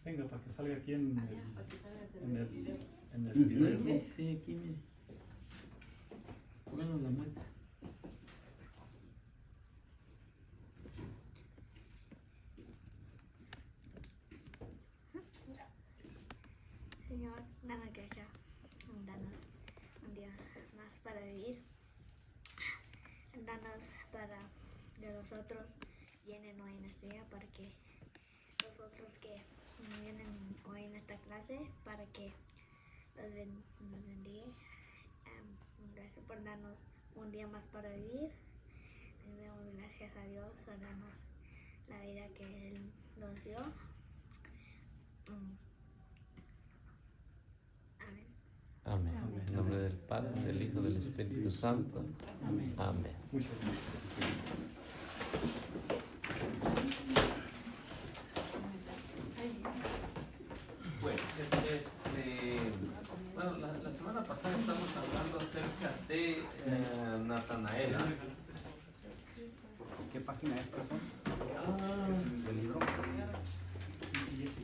Venga, para que salga aquí en el video. Sí, aquí, mire. ¿Por qué no se muestra? Señor, danos gracias, danos un día más para vivir, danos para de nosotros vienen hoy en este día para que los otros que vienen hoy en esta clase para que nos bendiga. Gracias por darnos un día más para vivir. Le damos gracias a Dios por darnos la vida que Él nos dio. Amén. En nombre del Padre, del Hijo, del Espíritu Santo. Amén. Amén. Muchas gracias. Pues, bueno, la semana pasada estamos hablando acerca de Natanael. ¿Qué página es, perdón? ¿El libro?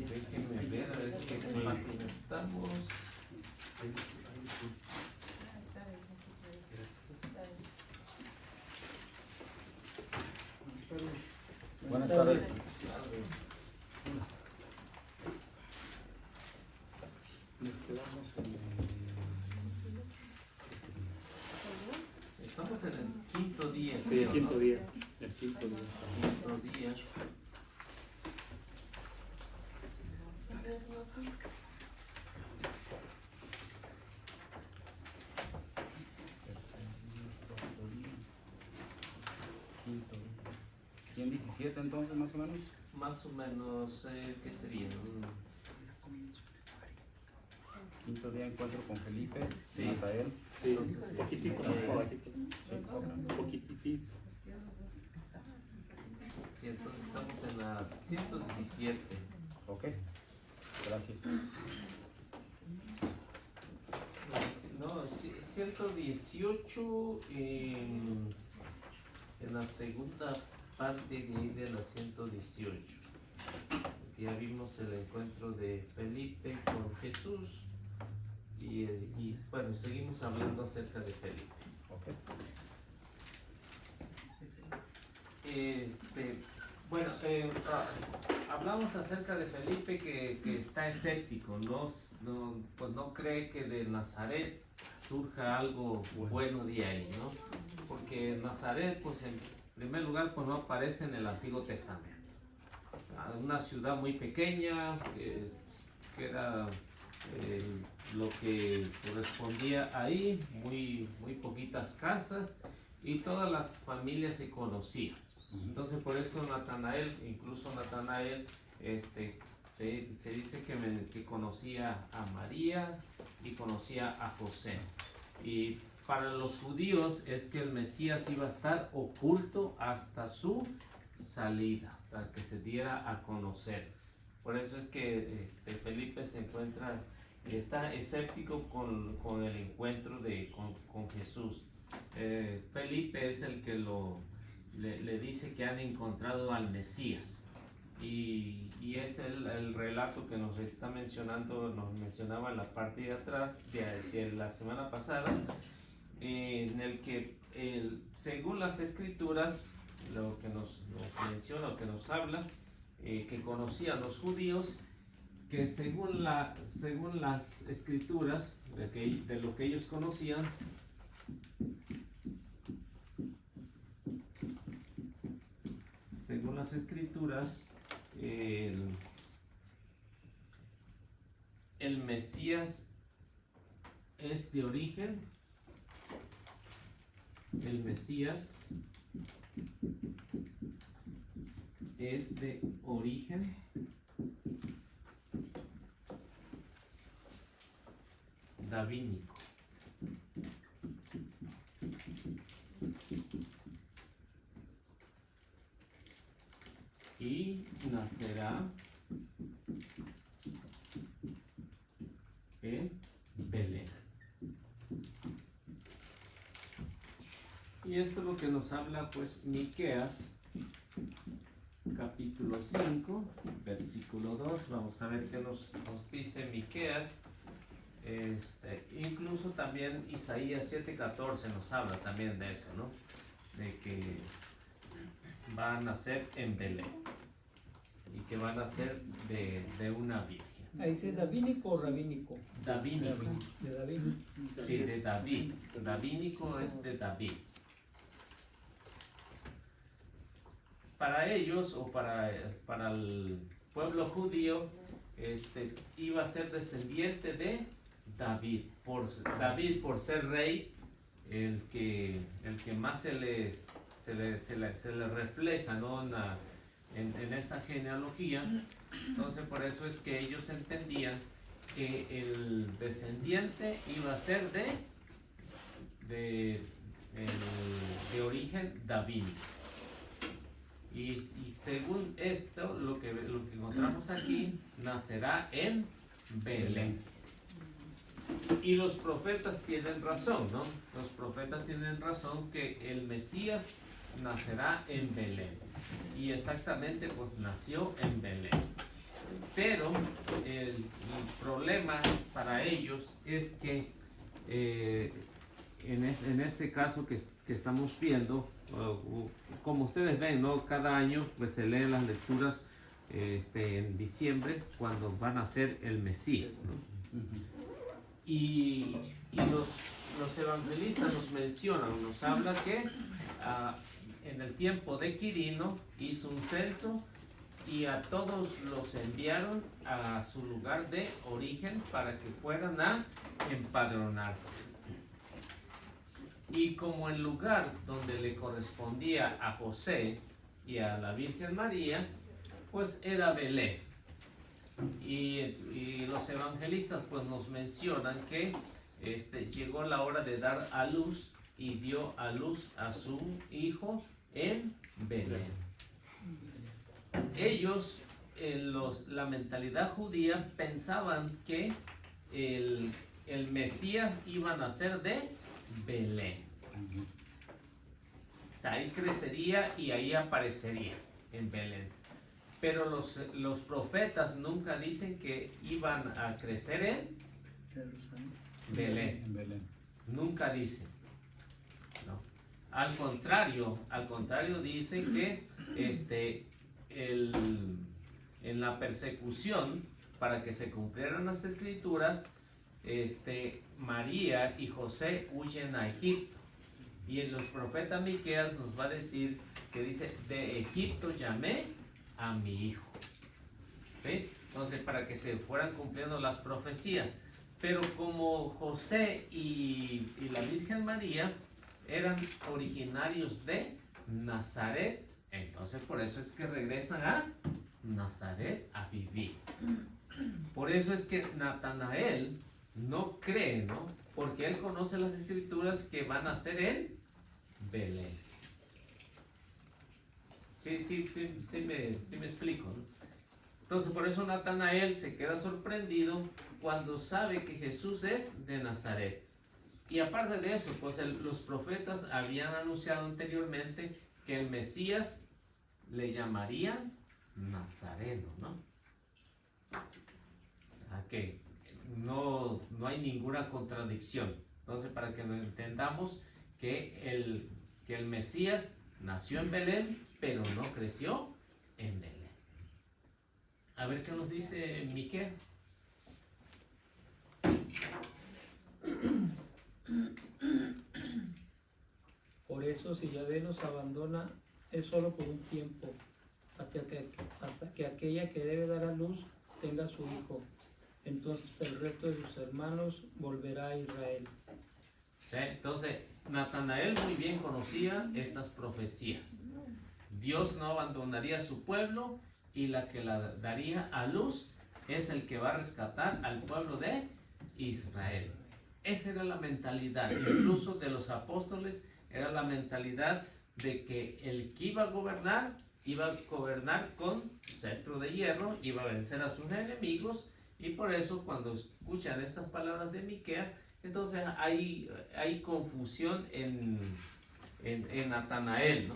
Déjenme ver a ver qué página estamos. Buenas tardes. Nos quedamos en Estamos en el quinto día. sí, el ¿no? quinto día. El quinto día. Quinto día. Quinto. ¿Y en 17 entonces, más o menos? Más o menos, ¿qué sería? Quinto día encuentro con Felipe, Sí. Natanael. Sí, Entonces, poquitito, poquitito. Sí, ok. Poquitito. Sí, entonces estamos en la 117. Ok, gracias. No, 118 en la segunda parte de la 118. Porque ya vimos el encuentro de Felipe con Jesús y bueno, seguimos hablando acerca de Felipe. Ok. Bueno, hablamos acerca de Felipe que está escéptico, pues no cree que de Nazaret surja algo bueno de ahí, ¿no? Porque Nazaret, pues en primer lugar, pues no aparece en el Antiguo Testamento. Una ciudad muy pequeña, que era lo que correspondía ahí, muy poquitas casas y todas las familias se conocían. Entonces por eso Natanael, incluso Natanael, se dice que conocía a María y conocía a José. Y para los judíos es que el Mesías iba a estar oculto hasta su salida, hasta que se diera a conocer. Por eso es que Felipe está escéptico con el encuentro con Jesús. Felipe es el que le dice que han encontrado al Mesías y es el relato que nos está nos mencionaba en la parte de atrás de la semana pasada, en el que según las escrituras lo que nos menciona, lo que nos habla, que conocían los judíos, que según las escrituras de lo que ellos conocían, según las escrituras, el Mesías es de origen, el Mesías es de origen davínico. Y nacerá en Belén. Y esto es lo que nos habla pues Miqueas capítulo 5, versículo 2. Vamos a ver qué nos dice Miqueas. Incluso también Isaías 7:14 nos habla también de eso, ¿no? De que va a nacer en Belén y que va a nacer de una virgen. Ahí dice davínico o rabínico. Davínico. De David. Sí, de David. Davínico es de David. Para ellos o para el pueblo judío, iba a ser descendiente de David. David por ser rey, el que más se le refleja, ¿no? en esa genealogía. Entonces por eso es que ellos entendían que el descendiente iba a ser de origen davídico. Y según esto, lo que encontramos aquí, nacerá en Belén. Y los profetas tienen razón, ¿no? Los profetas tienen razón que el Mesías nacerá en Belén. Y exactamente, pues nació en Belén. Pero el problema para ellos es que en este caso que estamos viendo, como ustedes ven, ¿no? Cada año pues se leen las lecturas en diciembre cuando van a ser el Mesías, ¿no? Y los evangelistas nos mencionan, nos habla que en el tiempo de Quirino hizo un censo y a todos los enviaron a su lugar de origen para que fueran a empadronarse. Y como el lugar donde le correspondía a José y a la Virgen María, pues era Belén. Y los evangelistas pues nos mencionan que llegó la hora de dar a luz y dio a luz a su hijo en Belén. Ellos, la mentalidad judía, pensaban que el Mesías iba a nacer de Belén. O sea, ahí crecería y ahí aparecería en Belén. Pero los profetas nunca dicen que iban a crecer en Belén. En Belén. Nunca dicen. No. Al contrario dice que en la persecución, para que se cumplieran las escrituras, María y José huyen a Egipto. Y el profeta Miqueas nos va a decir que dice, de Egipto llamé a mi hijo. ¿Sí? Entonces, para que se fueran cumpliendo las profecías. Pero como José y la Virgen María eran originarios de Nazaret, entonces por eso es que regresan a Nazaret a vivir. Por eso es que Natanael no cree, ¿no? Porque él conoce las escrituras que van a ser en Belén. Sí me explico, ¿no? Entonces por eso Natanael se queda sorprendido cuando sabe que Jesús es de Nazaret. Y aparte de eso, pues los profetas habían anunciado anteriormente que el Mesías le llamarían Nazareno, ¿no? O sea que no hay ninguna contradicción. Entonces, para que lo entendamos, que el Mesías nació en Belén, pero no creció en Belén. A ver qué nos dice Miqueas. Por eso, si Yahvé nos abandona, es solo por un tiempo, hasta que aquella que debe dar a luz tenga su hijo. Entonces el resto de sus hermanos volverá a Israel. ¿Sí? Entonces, Natanael muy bien conocía estas profecías. Dios no abandonaría a su pueblo y la que la daría a luz es el que va a rescatar al pueblo de Israel. Esa era la mentalidad, incluso de los apóstoles, era la mentalidad de que el que iba a gobernar con cetro de hierro, iba a vencer a sus enemigos. Y por eso cuando escuchan estas palabras de Miqueas, entonces hay confusión en Natanael, ¿no?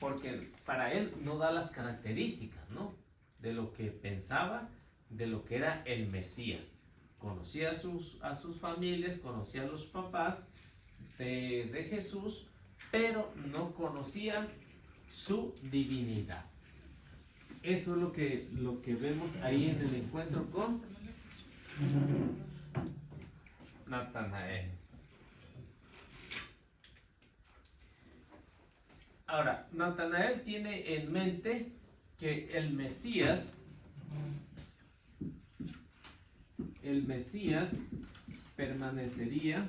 porque para él no da las características, ¿no? De lo que pensaba, de lo que era el Mesías. Conocía a sus familias, conocía a los papás de Jesús, pero no conocía su divinidad. Eso es lo que vemos ahí en el encuentro con Natanael. Ahora, Natanael tiene en mente que el Mesías permanecería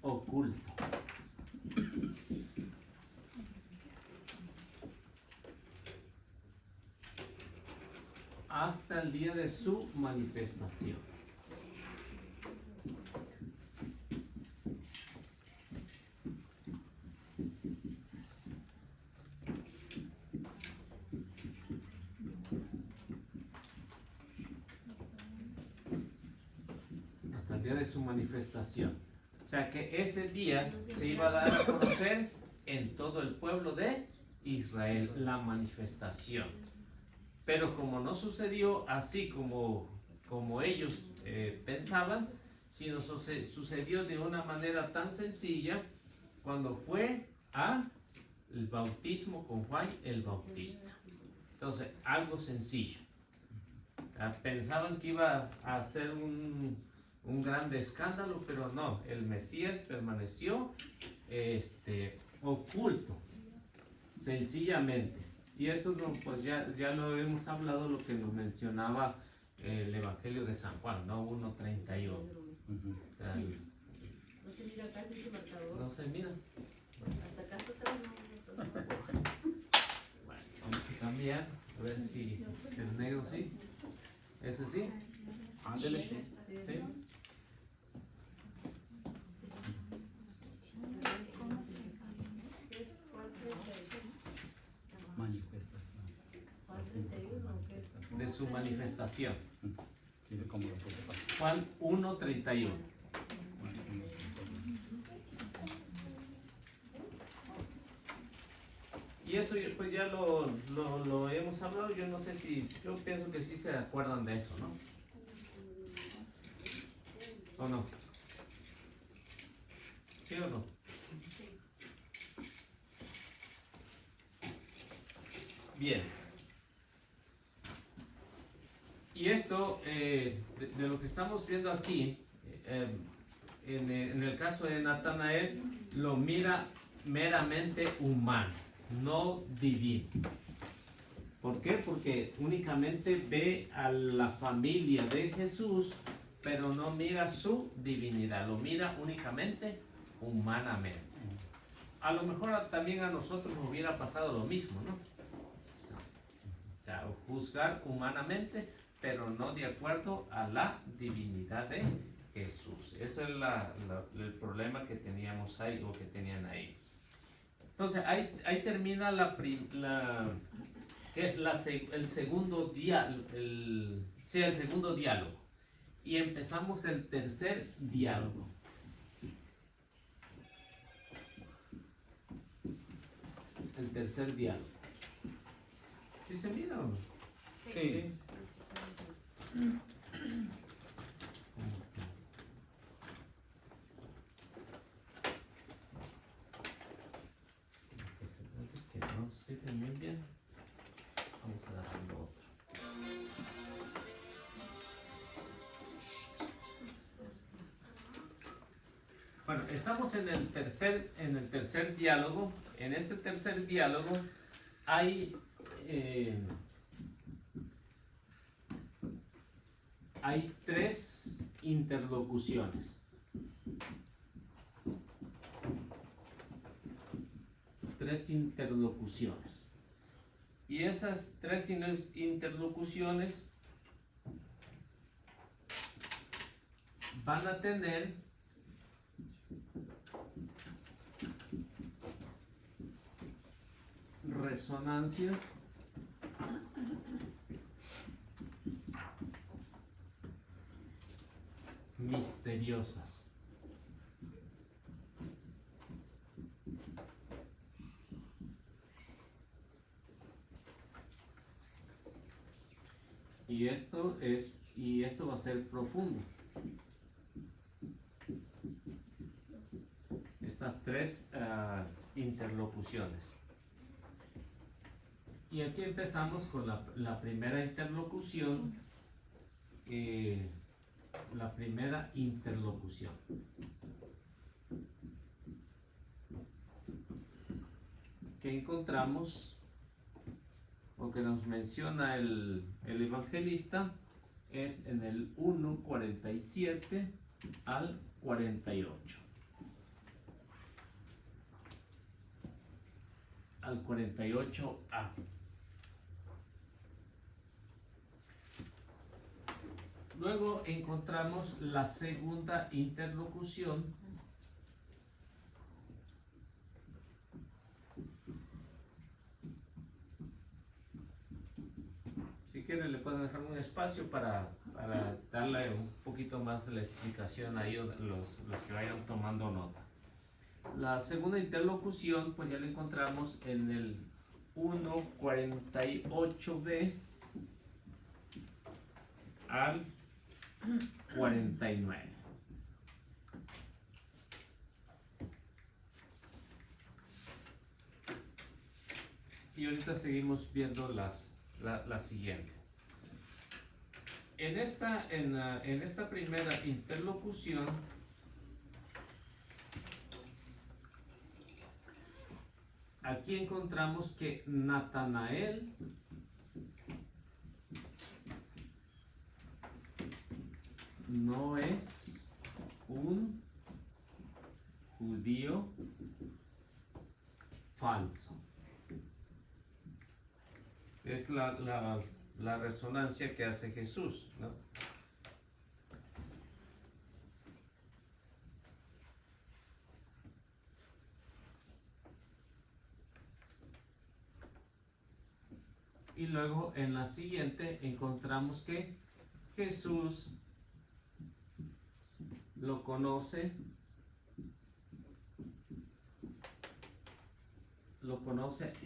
oculto. Hasta el día de su manifestación. Hasta el día de su manifestación. O sea que ese día se iba a dar a conocer en todo el pueblo de Israel la manifestación. Pero como no sucedió así como ellos pensaban, sino sucedió de una manera tan sencilla cuando fue el bautismo con Juan el Bautista. Entonces, algo sencillo. Pensaban que iba a ser un grande escándalo, pero no, el Mesías permaneció oculto, sencillamente. Y eso pues ya lo hemos hablado, lo que nos mencionaba el Evangelio de San Juan, ¿no? 1:31. No se mira casi ese marcador. No se mira. Hasta acá está todo. Bueno, vamos a cambiar, a ver si el negro sí. ¿Ese sí? Ándele. Sí. Manifestación. De su manifestación. Sí, de cómo lo puse para. Juan 1:31. Y eso pues ya lo hemos hablado. Yo no sé yo pienso que sí se acuerdan de eso, ¿no? ¿O no? ¿Sí o no? Bien. Y esto, de lo que estamos viendo aquí, en el caso de Natanael, lo mira meramente humano, no divino. ¿Por qué? Porque únicamente ve a la familia de Jesús, pero no mira su divinidad, lo mira únicamente humanamente. A lo mejor también a nosotros nos hubiera pasado lo mismo, ¿no? O sea, juzgar humanamente, pero no de acuerdo a la divinidad de Jesús. Ese es el problema que teníamos ahí, o que tenían ahí. Entonces, ahí termina el segundo diálogo. El segundo diálogo. Y empezamos el tercer diálogo. El tercer diálogo. ¿Sí se mira o no? Sí. Se me hace que no se ve muy bien. Vamos a darle otro. Bueno, estamos en el tercer diálogo. En este tercer diálogo hay tres interlocuciones. Y esas tres interlocuciones van a tener resonancias misteriosas. maravillosas. Y esto va a ser profundo. Estas tres interlocuciones. Y aquí empezamos con la primera interlocución. La primera interlocución. Que encontramos, o que nos menciona el evangelista, es en el 1:47 al 48. Al 48a. Luego encontramos la segunda interlocución, si quieren le pueden dejar un espacio para darle un poquito más de la explicación ahí los que vayan tomando nota. La segunda interlocución pues ya la encontramos en el 1:48b al 49. Y ahorita seguimos viendo la siguiente. En esta primera interlocución aquí encontramos que Natanael no es un judío falso. Es la resonancia que hace Jesús, ¿no? Y luego en la siguiente encontramos que Jesús lo conoce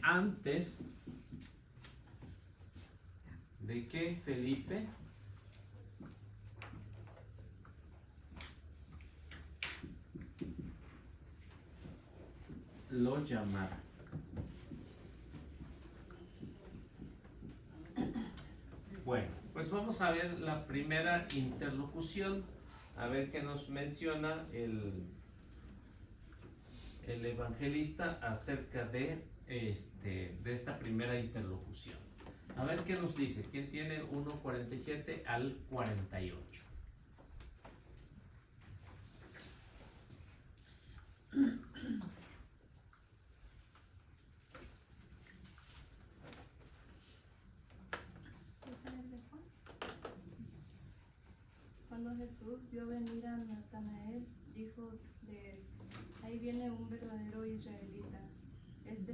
antes de que Felipe lo llamara. Bueno, pues vamos a ver la primera interlocución, a ver qué nos menciona el evangelista acerca de esta primera interlocución. A ver qué nos dice. ¿Quién tiene 1:47 al 48? Cuando Jesús vio venir a Natanael, dijo de él: ahí viene un verdadero israelita,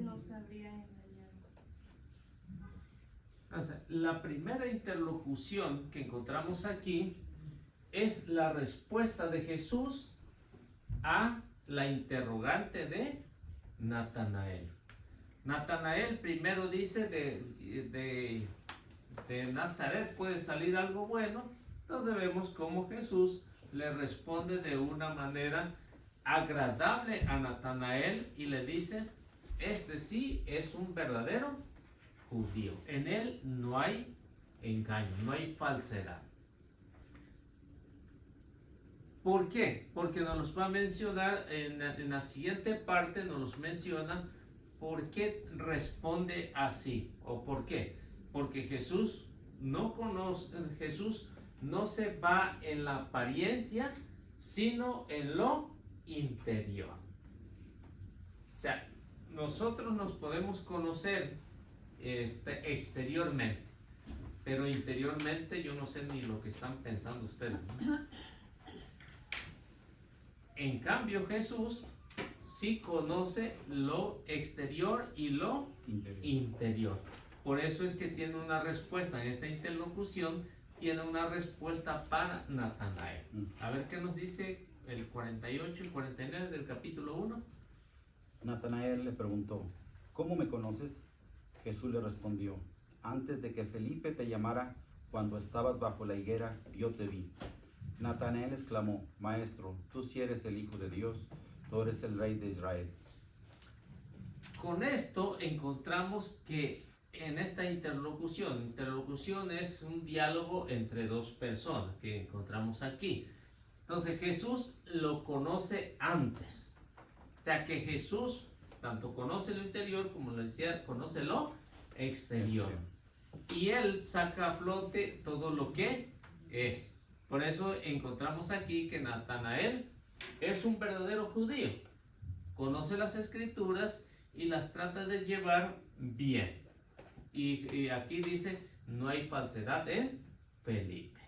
no se habría engañado. O sea, la primera interlocución que encontramos aquí es la respuesta de Jesús a la interrogante de Natanael. Natanael primero dice de Nazaret puede salir algo bueno. Entonces vemos cómo Jesús le responde de una manera agradable a Natanael y le dice: este sí es un verdadero judío, en él no hay engaño, no hay falsedad. ¿Por qué? Porque nos los va a mencionar en la siguiente parte, nos los menciona por qué responde así, o por qué. Porque Jesús no se va en la apariencia, sino en lo interior. O sea, nosotros nos podemos conocer exteriormente, pero interiormente yo no sé ni lo que están pensando ustedes, ¿no? En cambio, Jesús sí conoce lo exterior y lo interior. Por eso es que tiene una respuesta en esta interlocución tiene una respuesta para Natanael. A ver qué nos dice el 48 y 49 del capítulo 1. Natanael le preguntó, ¿cómo me conoces? Jesús le respondió, antes de que Felipe te llamara, cuando estabas bajo la higuera, yo te vi. Natanael exclamó, Maestro, tú sí eres el Hijo de Dios, tú eres el Rey de Israel. Con esto encontramos que en esta interlocución es un diálogo entre dos personas que encontramos aquí. Entonces Jesús lo conoce antes. O sea que Jesús tanto conoce lo interior como lo decía, conoce lo exterior. Y él saca a flote todo lo que es. Por eso encontramos aquí que Natanael es un verdadero judío. Conoce las escrituras y las trata de llevar bien. Y aquí dice, no hay falsedad en Felipe.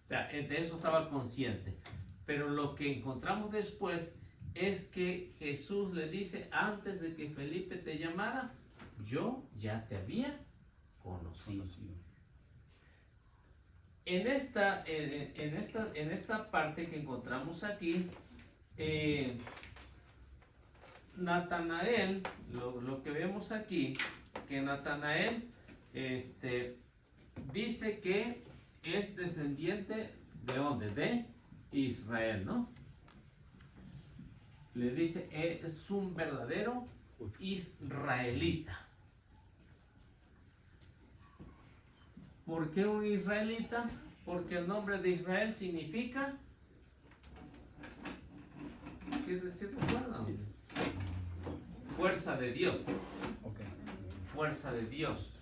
O sea, de eso estaba consciente. Pero lo que encontramos después es que Jesús le dice, antes de que Felipe te llamara, yo ya te había conocido. En esta parte que encontramos aquí, Natanael, lo que vemos aquí, que Natanael dice que es descendiente ¿de dónde? De Israel, ¿no? Le dice, es un verdadero israelita. ¿Por qué un israelita? Porque el nombre de Israel significa... ¿Sí recuerdan? Fuerza de Dios. Okay. Fuerza de Dios.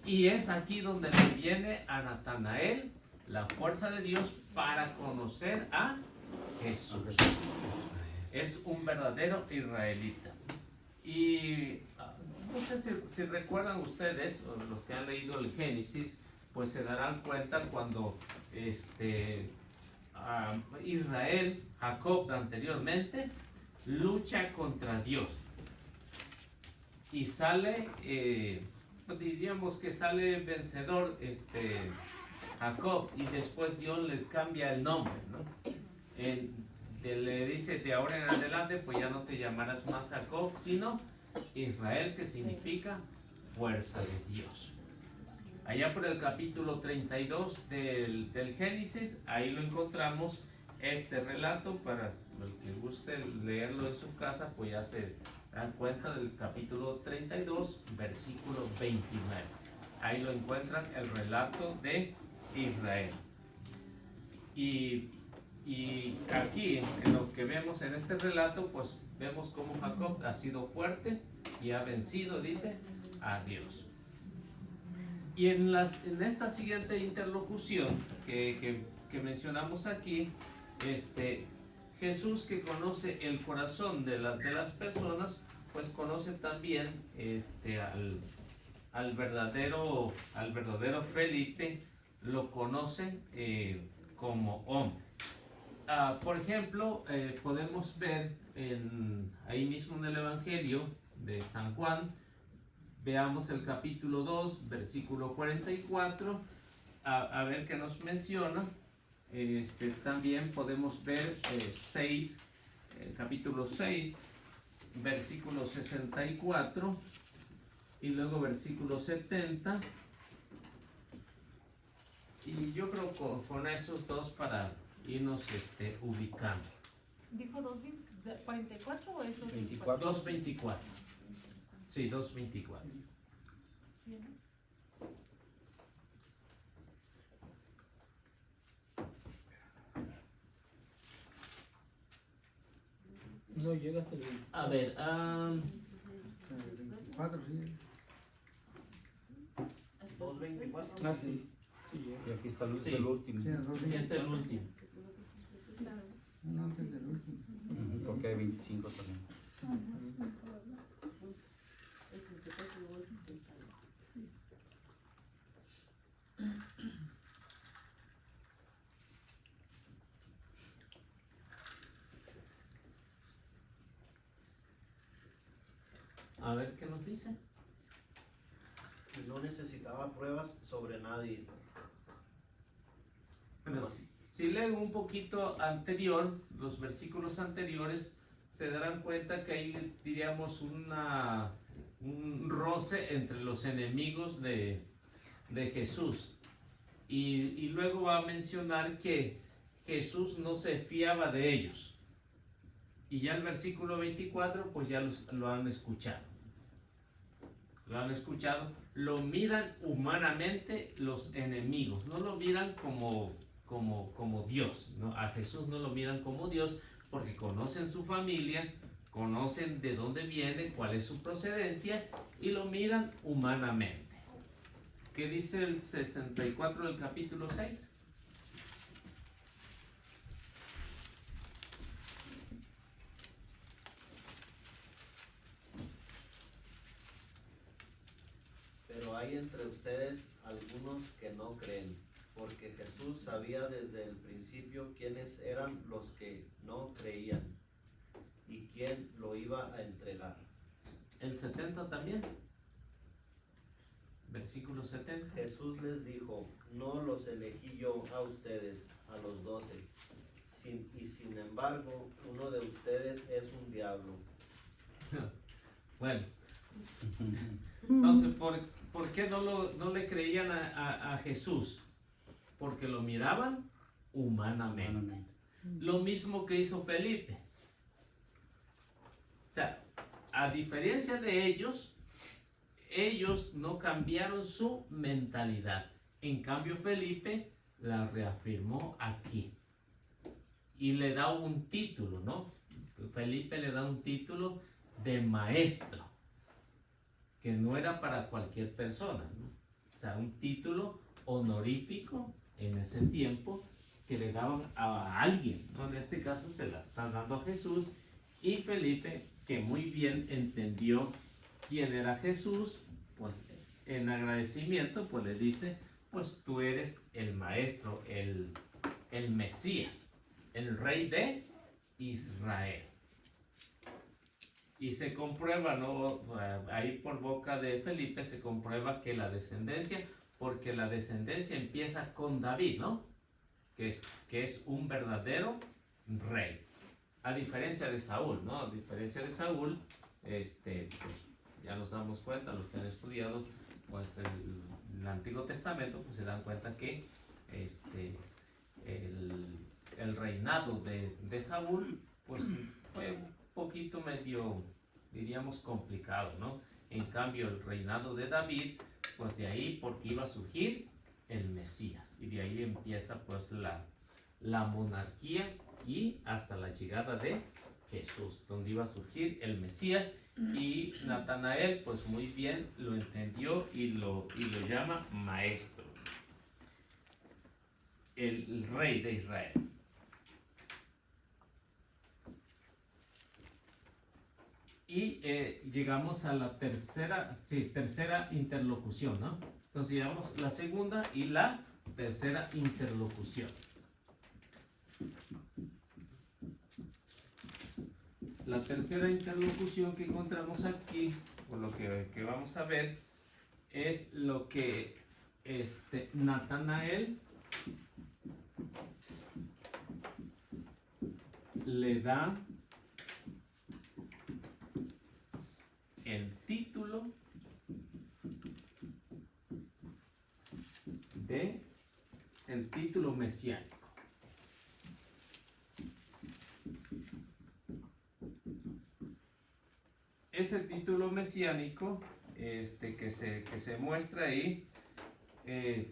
Y es aquí donde le viene a Natanael la fuerza de Dios para conocer a Jesús. Es un verdadero israelita. Y no sé si recuerdan ustedes, o los que han leído el Génesis, pues se darán cuenta cuando Israel, Jacob anteriormente, lucha contra Dios. Y sale, diríamos que sale vencedor Jacob, y después Dios les cambia el nombre, ¿no? Le dice, de ahora en adelante, pues ya no te llamarás más Jacob, sino Israel, que significa fuerza de Dios. Allá por el capítulo 32 del Génesis, ahí lo encontramos, este relato. Para el que guste leerlo en su casa, pues ya se dan cuenta del capítulo 32, versículo 29. Ahí lo encuentran, el relato de Israel. Y aquí, en lo que vemos en este relato, pues vemos cómo Jacob ha sido fuerte y ha vencido, dice, a Dios. Y en esta siguiente interlocución que mencionamos aquí, Jesús, que conoce el corazón de las personas, pues conoce también al verdadero Felipe, lo conoce como hombre. Por ejemplo, podemos ver ahí mismo en el Evangelio de San Juan, veamos el capítulo 2, versículo 44, a ver qué nos menciona. También podemos ver capítulo 6, versículo 64, y luego versículo 70. Y yo creo con esos dos para irnos ubicando. ¿Dijo 2.44 o es 24? 2.24. Sí, 2.24. Sí, ¿no? No llega hasta el 20. A ver, 24, sí. 2:24. Ah, sí. Sí llega. Y aquí está el Sí. último. Sí, en es el último. uno antes del último. Porque hay 25 también. A ver qué nos dice. No necesitaba pruebas sobre nadie. Bueno, si leen un poquito anterior, los versículos anteriores, se darán cuenta que hay, diríamos, un roce entre los enemigos de Jesús. Y luego va a mencionar que Jesús no se fiaba de ellos. Y ya el versículo 24, pues ya lo han escuchado. Lo han escuchado. Lo miran humanamente los enemigos. No lo miran como Dios, ¿no? A Jesús no lo miran como Dios porque conocen su familia, conocen de dónde viene, cuál es su procedencia y lo miran humanamente. ¿Qué dice el 64 del capítulo 6? Pero hay entre ustedes algunos que no creen, porque Jesús sabía desde el principio quiénes eran los que no creían y quién lo iba a entregar. El 70 también. Versículo 70. Jesús les dijo, no los elegí yo a ustedes, a los 12, y sin embargo uno de ustedes es un diablo. Bueno, entonces, ¿por qué no le creían a Jesús? Porque lo miraban humanamente. Lo mismo que hizo Felipe. O sea, a diferencia de ellos no cambiaron su mentalidad. En cambio, Felipe la reafirmó aquí. Y le da un título, ¿no? Felipe le da un título de maestro, que no era para cualquier persona, ¿no? O sea, un título honorífico en ese tiempo que le daban a alguien, ¿no? En este caso se la están dando a Jesús, y Felipe, que muy bien entendió quién era Jesús, pues en agradecimiento pues le dice, pues tú eres el maestro, el Mesías, el rey de Israel. Y se comprueba, ¿no? Ahí por boca de Felipe se comprueba que la descendencia, porque la descendencia empieza con David, ¿no? Que es un verdadero rey. A diferencia de Saúl, ¿no? A diferencia de Saúl, pues ya nos damos cuenta, los que han estudiado pues el Antiguo Testamento, pues se dan cuenta que el reinado de Saúl, pues fue un poquito medio, diríamos, complicado, ¿no? En cambio, el reinado de David, pues de ahí, porque iba a surgir el Mesías, y de ahí empieza pues la monarquía y hasta la llegada de Jesús, donde iba a surgir el Mesías. Y Natanael pues muy bien lo entendió y lo llama maestro, el rey de Israel. Y llegamos a la tercera interlocución, ¿no? Entonces llevamos la segunda y la tercera interlocución. La tercera interlocución que encontramos aquí, o lo que vamos a ver, es lo que Natanael le da el título mesiánico. Ese título mesiánico que se muestra ahí es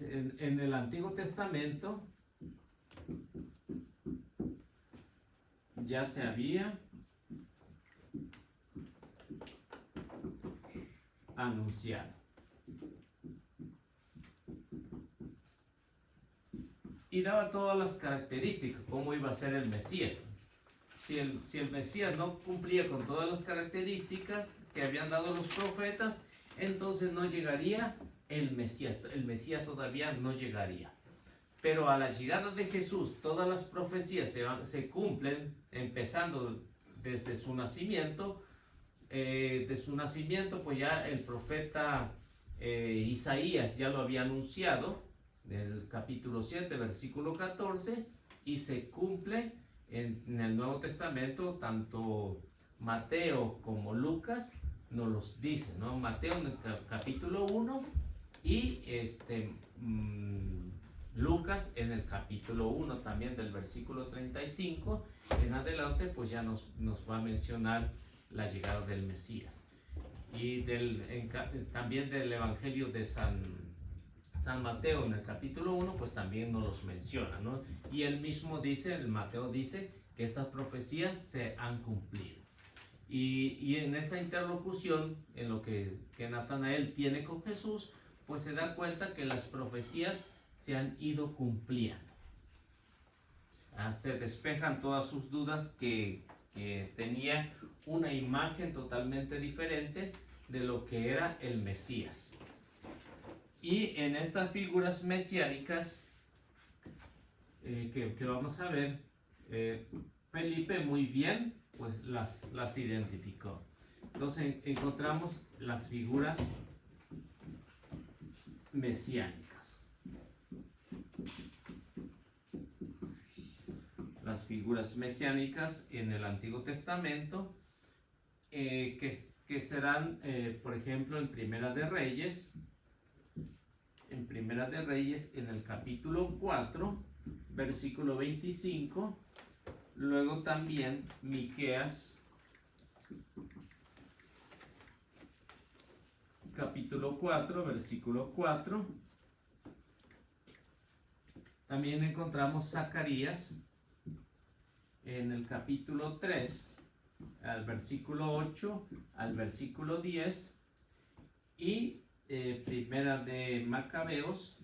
en el Antiguo Testamento ya se había anunciado. Y daba todas las características, cómo iba a ser el Mesías. Si el Mesías no cumplía con todas las características que habían dado los profetas, entonces no llegaría el Mesías. El Mesías todavía no llegaría. Pero a la llegada de Jesús, todas las profecías se cumplen, empezando desde su nacimiento. De su nacimiento, pues ya el profeta Isaías ya lo había anunciado, del capítulo 7, versículo 14, y se cumple en el Nuevo Testamento, tanto Mateo como Lucas nos los dicen, ¿no? Mateo en el capítulo 1 y Lucas en el capítulo 1 también del versículo 35 en adelante, pues ya nos va a mencionar la llegada del Mesías. Y también del Evangelio de San Mateo en el capítulo 1, pues también nos los menciona, ¿no? Y él mismo dice, el Mateo dice que estas profecías se han cumplido. Y en esta interlocución, en lo que Natanael tiene con Jesús, pues se da cuenta que las profecías se han ido cumpliendo. Se despejan todas sus dudas que tenía una imagen totalmente diferente de lo que era el Mesías. Y en estas figuras mesiánicas que vamos a ver, Felipe muy bien pues las identificó. Entonces encontramos las figuras mesiánicas. Las figuras mesiánicas en el Antiguo Testamento, que serán, por ejemplo, en Primera de Reyes, en el capítulo 4, versículo 25, luego también Miqueas, capítulo 4, versículo 4, también encontramos Zacarías, en el capítulo 3, al versículo 8, al versículo 10, y Primera de Macabeos,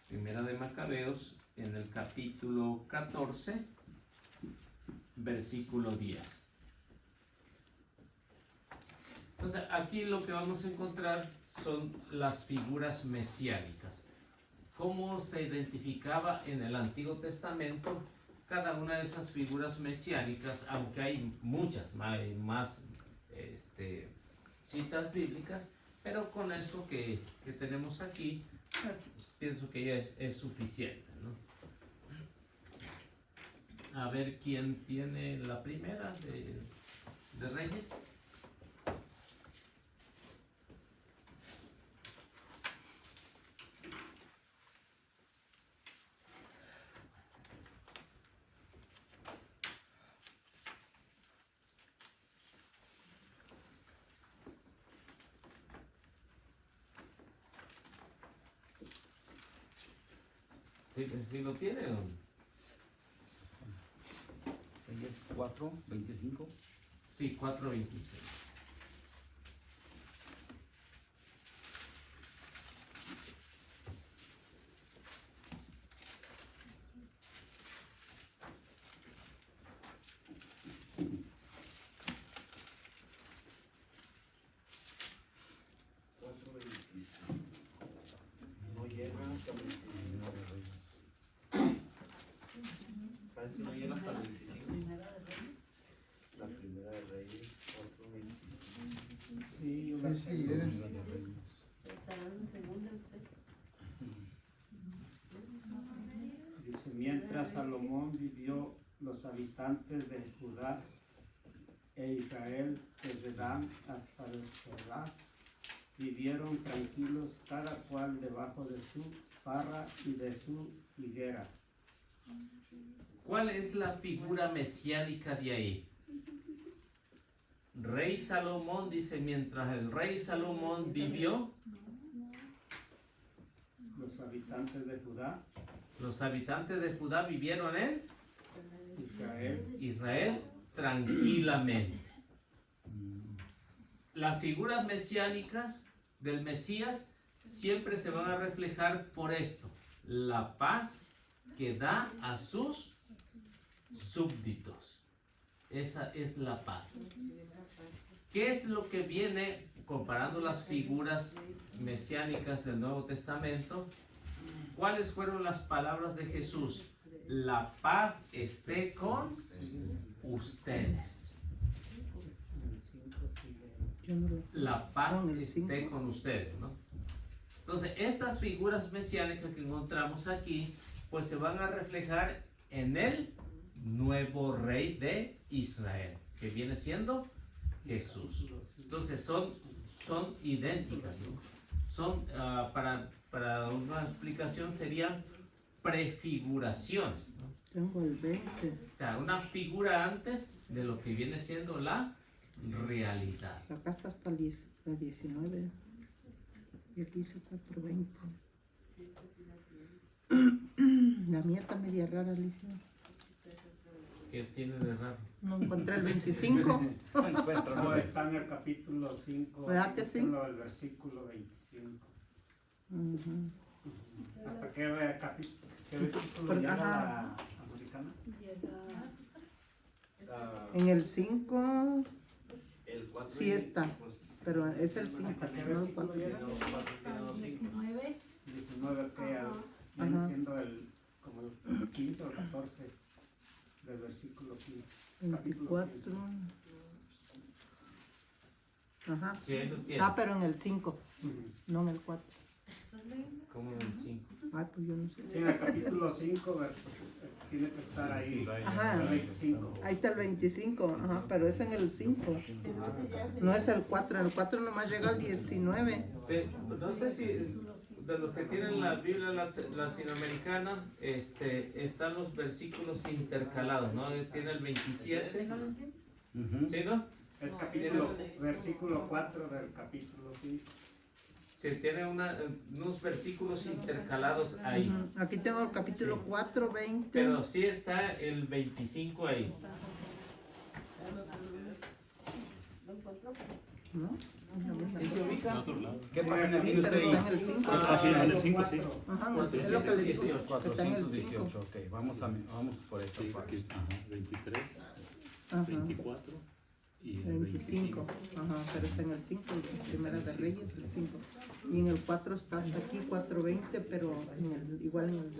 en el capítulo 14, versículo 10. Entonces, aquí lo que vamos a encontrar son las figuras mesiánicas. Cómo se identificaba en el Antiguo Testamento cada una de esas figuras mesiánicas, aunque hay muchas más citas bíblicas, pero con eso que tenemos aquí, pues, pienso que ya es suficiente, ¿no? A ver quién tiene la primera de Reyes. Si lo tiene. Reyes 4, 25. Sí, 4:26. No llega hasta el 25. Parece que no llega hasta el 25. La primera de Reyes, 4:25. Sí, yo Primera de Reyes. Dice, mientras Salomón vivió, los habitantes de Judá e Israel, desde Dan hasta el Jordán, vivieron tranquilos, cada cual debajo de su parra y de su higuera. ¿Cuál es la figura mesiánica de ahí? Rey Salomón dice, mientras el rey Salomón vivió, Los habitantes de Judá, los habitantes de Judá vivieron en Israel tranquilamente. Las figuras mesiánicas del Mesías siempre se van a reflejar por esto: la paz que da a sus súbditos. Esa es la paz. ¿Qué es lo que viene comparando las figuras mesiánicas del Nuevo Testamento? ¿Cuáles fueron las palabras de Jesús? La paz esté con ustedes. La paz esté con ustedes, ¿no? Entonces, estas figuras mesiánicas que encontramos aquí, pues se van a reflejar en el nuevo rey de Israel, que viene siendo Jesús. Entonces, son idénticas, ¿no? Son, para una explicación, serían prefiguraciones, ¿no? Tengo el 20. O sea, una figura antes de lo que viene siendo la realidad. Acá está hasta el 19. Y aquí dice 4:20. La mía está media rara, Alicia. ¿Qué tiene de raro? No encontré el 25. No encuentro, No, no está en el capítulo 5, ¿Verdad que sí? el versículo 25. Ujú. ¿Hasta qué versículo Por- llega ajá. la americana? En el 5 El 4 sí está, pero es el 5, ¿Hasta qué no el versículo 4. llega? 19. 19, que Ajá. viene siendo como el 15 o 14 del versículo 15. 24. Ajá. Sí, ahí lo tiene. Ah, pero en el 5, no en el 4. Como en el 5. Ay, pues yo no sé. Sí, en el capítulo 5 tiene que estar ahí. Ajá. El 25. Ahí está el 25, ajá, pero es en el 5. No es el 4, el 4 nomás llega al 19. Sí, no sé si de los que tienen la Biblia latinoamericana, están los versículos intercalados, ¿no? Tiene el 27, Ujú. ¿sí, no? Es versículo 4 del capítulo 5. Sí, tiene unos versículos intercalados ahí, Ujú. Aquí tengo el capítulo 4, 20. pero sí está el 25 ahí. ¿No? ¿Sí se ubica? ¿Qué página Sí, tiene pero usted ahí? está en el 5. Ah, sí, en el 5 sí. Ajá, no, es lo que le digo. 418. que está en el 5. 418, ok, vamos por esa Sí, parte. aquí, ajá, 23, Ajá. 24 y el 25. 25. Ajá, pero está en el 5, Primera de Reyes, el 5. Y en el 4 está hasta aquí, 4:20, pero igual en el.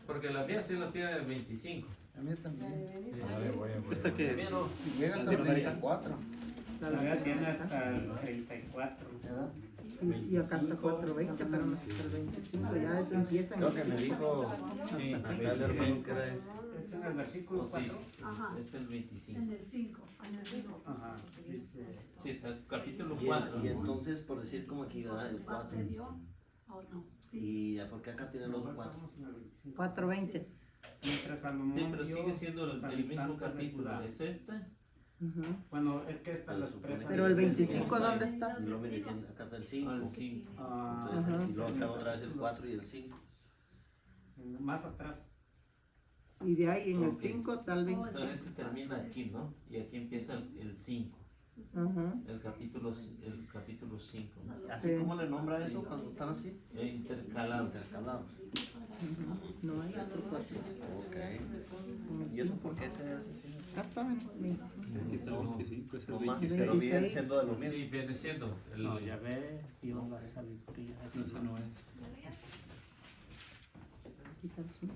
Porque la mía sí lo tiene el 25. A mí también. A ver, voy. ¿Esta qué es? Y llega hasta el 34. Todavía tiene hasta el 34. ¿Verdad? Y acá está 4:20, pero no está el 25. Ya es, empieza en Creo que me el 5. dijo Sí, acá el hermano que era ese. Es en el versículo Oh, sí, 4. Ajá. este es el 25. En el 5. En el 5. Ajá. Dice, Sí, está el capítulo Y, 4. y entonces, por decir como aquí, ¿verdad? El 4. ¿O no? Sí. ¿Y ya por qué acá tienen los 4? estamos en el 25. 4:20. Mientras Salomón Sí, pero dio sigue siendo los el mismo habitantes de capítulo. Judá. ¿Es este? Ujú. Bueno, es que esta Pero la supone expresa. Pero el 25, ¿dónde está? Y luego mire que acá está el 5. Ah, el 5. Ah, Entonces, y luego acá otra vez el 4 y el 5. más atrás. Y de ahí en el Ok. 5 tal vez. Solamente termina aquí, ¿no? Y aquí empieza el 5. Ajá. El capítulo 5. ¿Así Sí. como le nombra eso cuando están así? Intercalado. Intercalados. No hay otro 4. Ok. ¿Y eso por qué se hace así? Acá está en el 25. Aquí está el 25, es el No más, 26. pero vienen 26. siendo de lo mismo. Sí, viene siendo. No, ya ve, dio la sabiduría. No, ese no es. Aquí está el 5.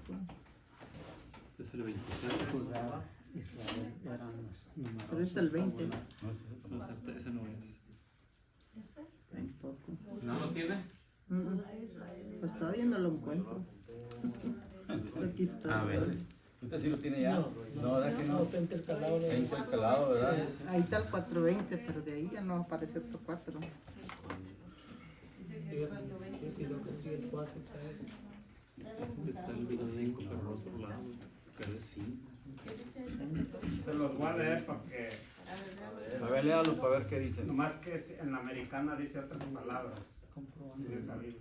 Este es el 26. Judá, Israel eran los numerosos. Pero es el 20. No, ese es otro. No, ese no es. Tampoco. ¿No lo tiene? Pues todavía no lo encuentro. Aquí está. A ver. ¿Usted sí lo tiene ya? No, ¿verdad que no? Está intercalado. Está intercalado, ¿verdad? Ahí está el 4:20, pero de ahí ya no aparece otro 4. Sí, lo que sigue el 4 está ahí. Este está el 25, pero al otro lado. Pero es 5. Se los voy a leer porque A ver, léalo para ver qué dice. nomás que en la americana dice otras palabras. En esa Biblia.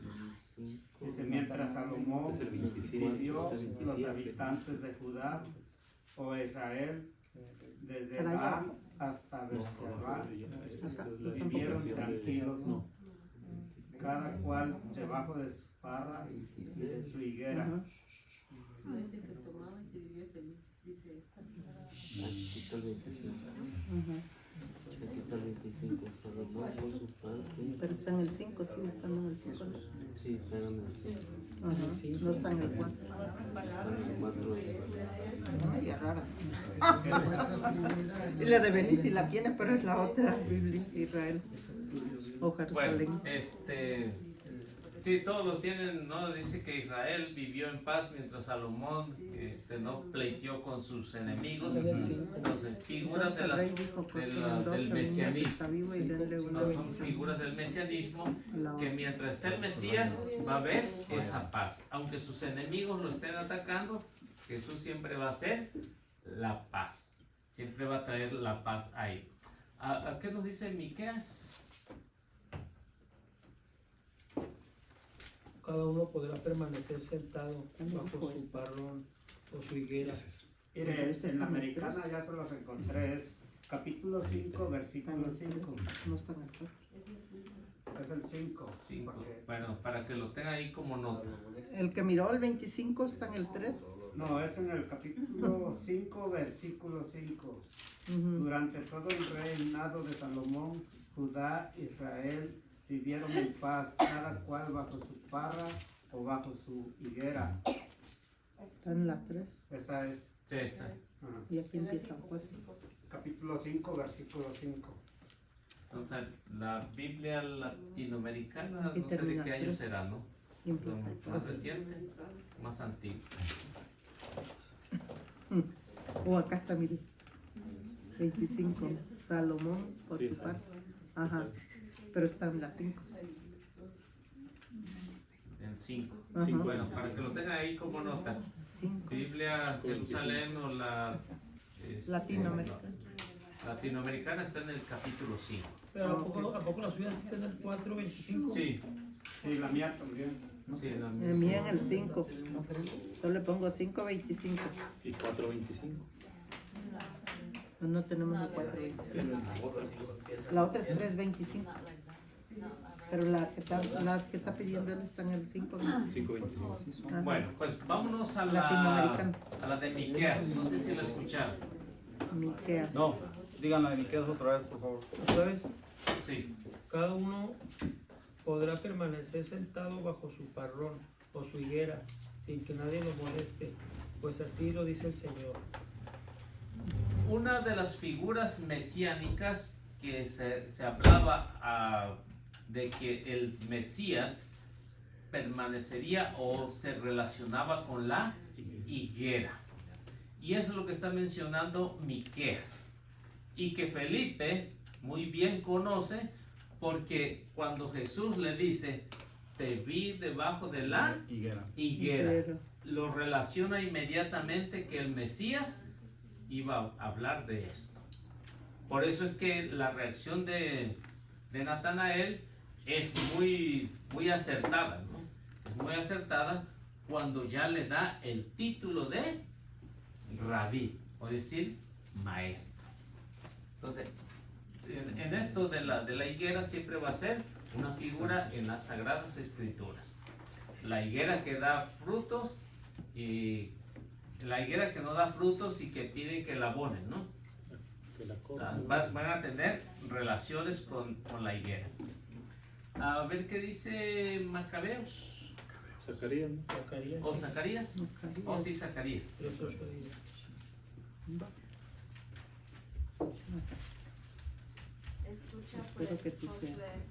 Dice, mientras Salomón Este es el 27. vivió Este es el los 27. habitantes de Judá o Israel, desde Para allá Dan abajo. hasta Berseba, Esa, vivieron de- tranquilos, No. cada cual debajo de su parra y de su higuera. Ajá. Dice que tomaba y se vivía feliz. Dice esta. Aquí está el 25. Ajá. Aquí está el 25. Salomón por su parte. Pero está en el 5, sí, está en el 5. Sí, pero en el 5. Ajá. No está en el 4. En el 4 Media rara. Y la de Belice sí la tiene, pero es la otra Biblia, Israel. O Bueno, Jerusalén. Sí, todos lo tienen, ¿no? Dice que Israel vivió en paz mientras Salomón no pleiteó con sus enemigos. Entonces, figuras de Entonces el las, rey dijo, del "Corten 12 niños que mesianismo. está vivo y denle una No, son bendición". figuras del mesianismo que mientras esté el Mesías va a haber esa paz. Aunque sus enemigos lo estén atacando, Jesús siempre va a ser la paz. Siempre va a traer la paz ahí. ¿A qué nos dice Miqueas? Cada uno podrá permanecer sentado bajo su parrón o su higuera. Mire, en la americana ya se los encontré, es capítulo 5, versículo 5. No está en el 4. Es el 5. Cinco. Bueno, para que lo tenga ahí como nota. El que miró el 25 está en el 3. No, es en el capítulo 5, versículo 5. Durante todo el reinado de Salomón, Judá e Israel vivieron en paz, cada cual bajo su parra o bajo su higuera. Está en la 3. Esa es. Sí, esa. Ajá. Y aquí empieza el 4. Capítulo 5, versículo 5. Entonces, la Biblia latinoamericana, Y no sé de termina qué año tres. será, ¿no? Y empieza el Más 4. reciente, más antiguo. O acá está, mire. 25. Salomón por Sí, su parte. Ajá. Pero está en la 5. En 5. Ajá. Bueno, para que lo tenga ahí como nota. 5. Biblia Jerusalén o la Latinoamericana. latinoamericana está en el capítulo 5. Pero ¿a poco la suya está en el 4:25? Sí, Sí, la mía también. sí, la El mío en el 5. Yo le pongo 5:25. Y 4:25. No tenemos el 4:25. La otra es 3:25. Pero la que está pidiendo él está en el 5:25. 5:25. Ajá. Bueno, pues vámonos a Latinoamericana. la de Miqueas. No sé si lo escucharon. Miqueas. No, digan la de Miqueas otra vez, por favor. ¿Otra vez? Sí. Cada uno podrá permanecer sentado bajo su parrón o su higuera sin que nadie lo moleste, pues así lo dice el Señor. Una de las figuras mesiánicas que se hablaba de que el Mesías permanecería o se relacionaba con la higuera. Y eso es lo que está mencionando Miqueas. Y que Felipe muy bien conoce, porque cuando Jesús le dice, te vi debajo de la higuera, lo relaciona inmediatamente que el Mesías iba a hablar de esto. Por eso es que la reacción de Natanael es muy acertada, ¿no? Es muy acertada cuando ya le da el título de rabí, o decir maestro. Entonces, en esto de la higuera siempre va a ser una figura en las Sagradas Escrituras. La higuera que da frutos y la higuera que no da frutos y que piden que la abonen, ¿no? Van a tener relaciones con la higuera. A ver qué dice Macabeos. Zacarías, ¿no? Zacarías. ¿O Zacarías? O sí, Zacarías. 3:8 dice. Escucha Espero pues, que tú Josué, seas.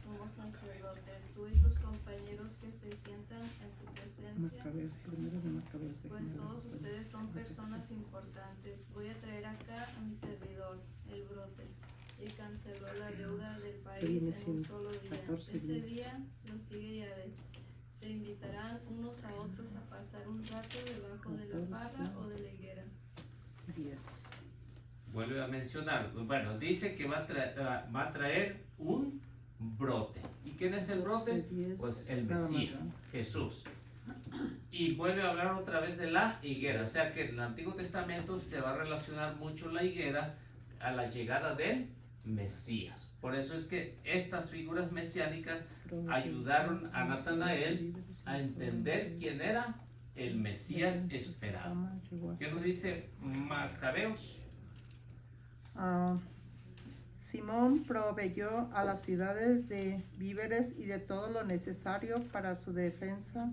sumo sacerdote, tú y tus compañeros que se sientan en tu presencia, Macabeos, primero de Macabeos. pues todos ustedes son personas importantes. Voy a traer acá a mi servidor, el brote, y canceló la deuda del país viene en un siendo solo día. 14 Ese días. día lo sigue Yahvé. Se invitarán unos a otros a pasar un rato debajo de la parra o de la higuera. 10. Vuelve a mencionar, bueno, dice que va a traer un brote. ¿Y quién es el brote? Pues el Mesías, Jesús. Y vuelve a hablar otra vez de la higuera, o sea que en el Antiguo Testamento se va a relacionar mucho la higuera a la llegada del Mesías. Por eso es que estas figuras mesiánicas ayudaron a Natanael a entender quién era el Mesías esperado. ¿Qué nos dice Macabeos? Simón proveyó a las ciudades de víveres y de todo lo necesario para su defensa.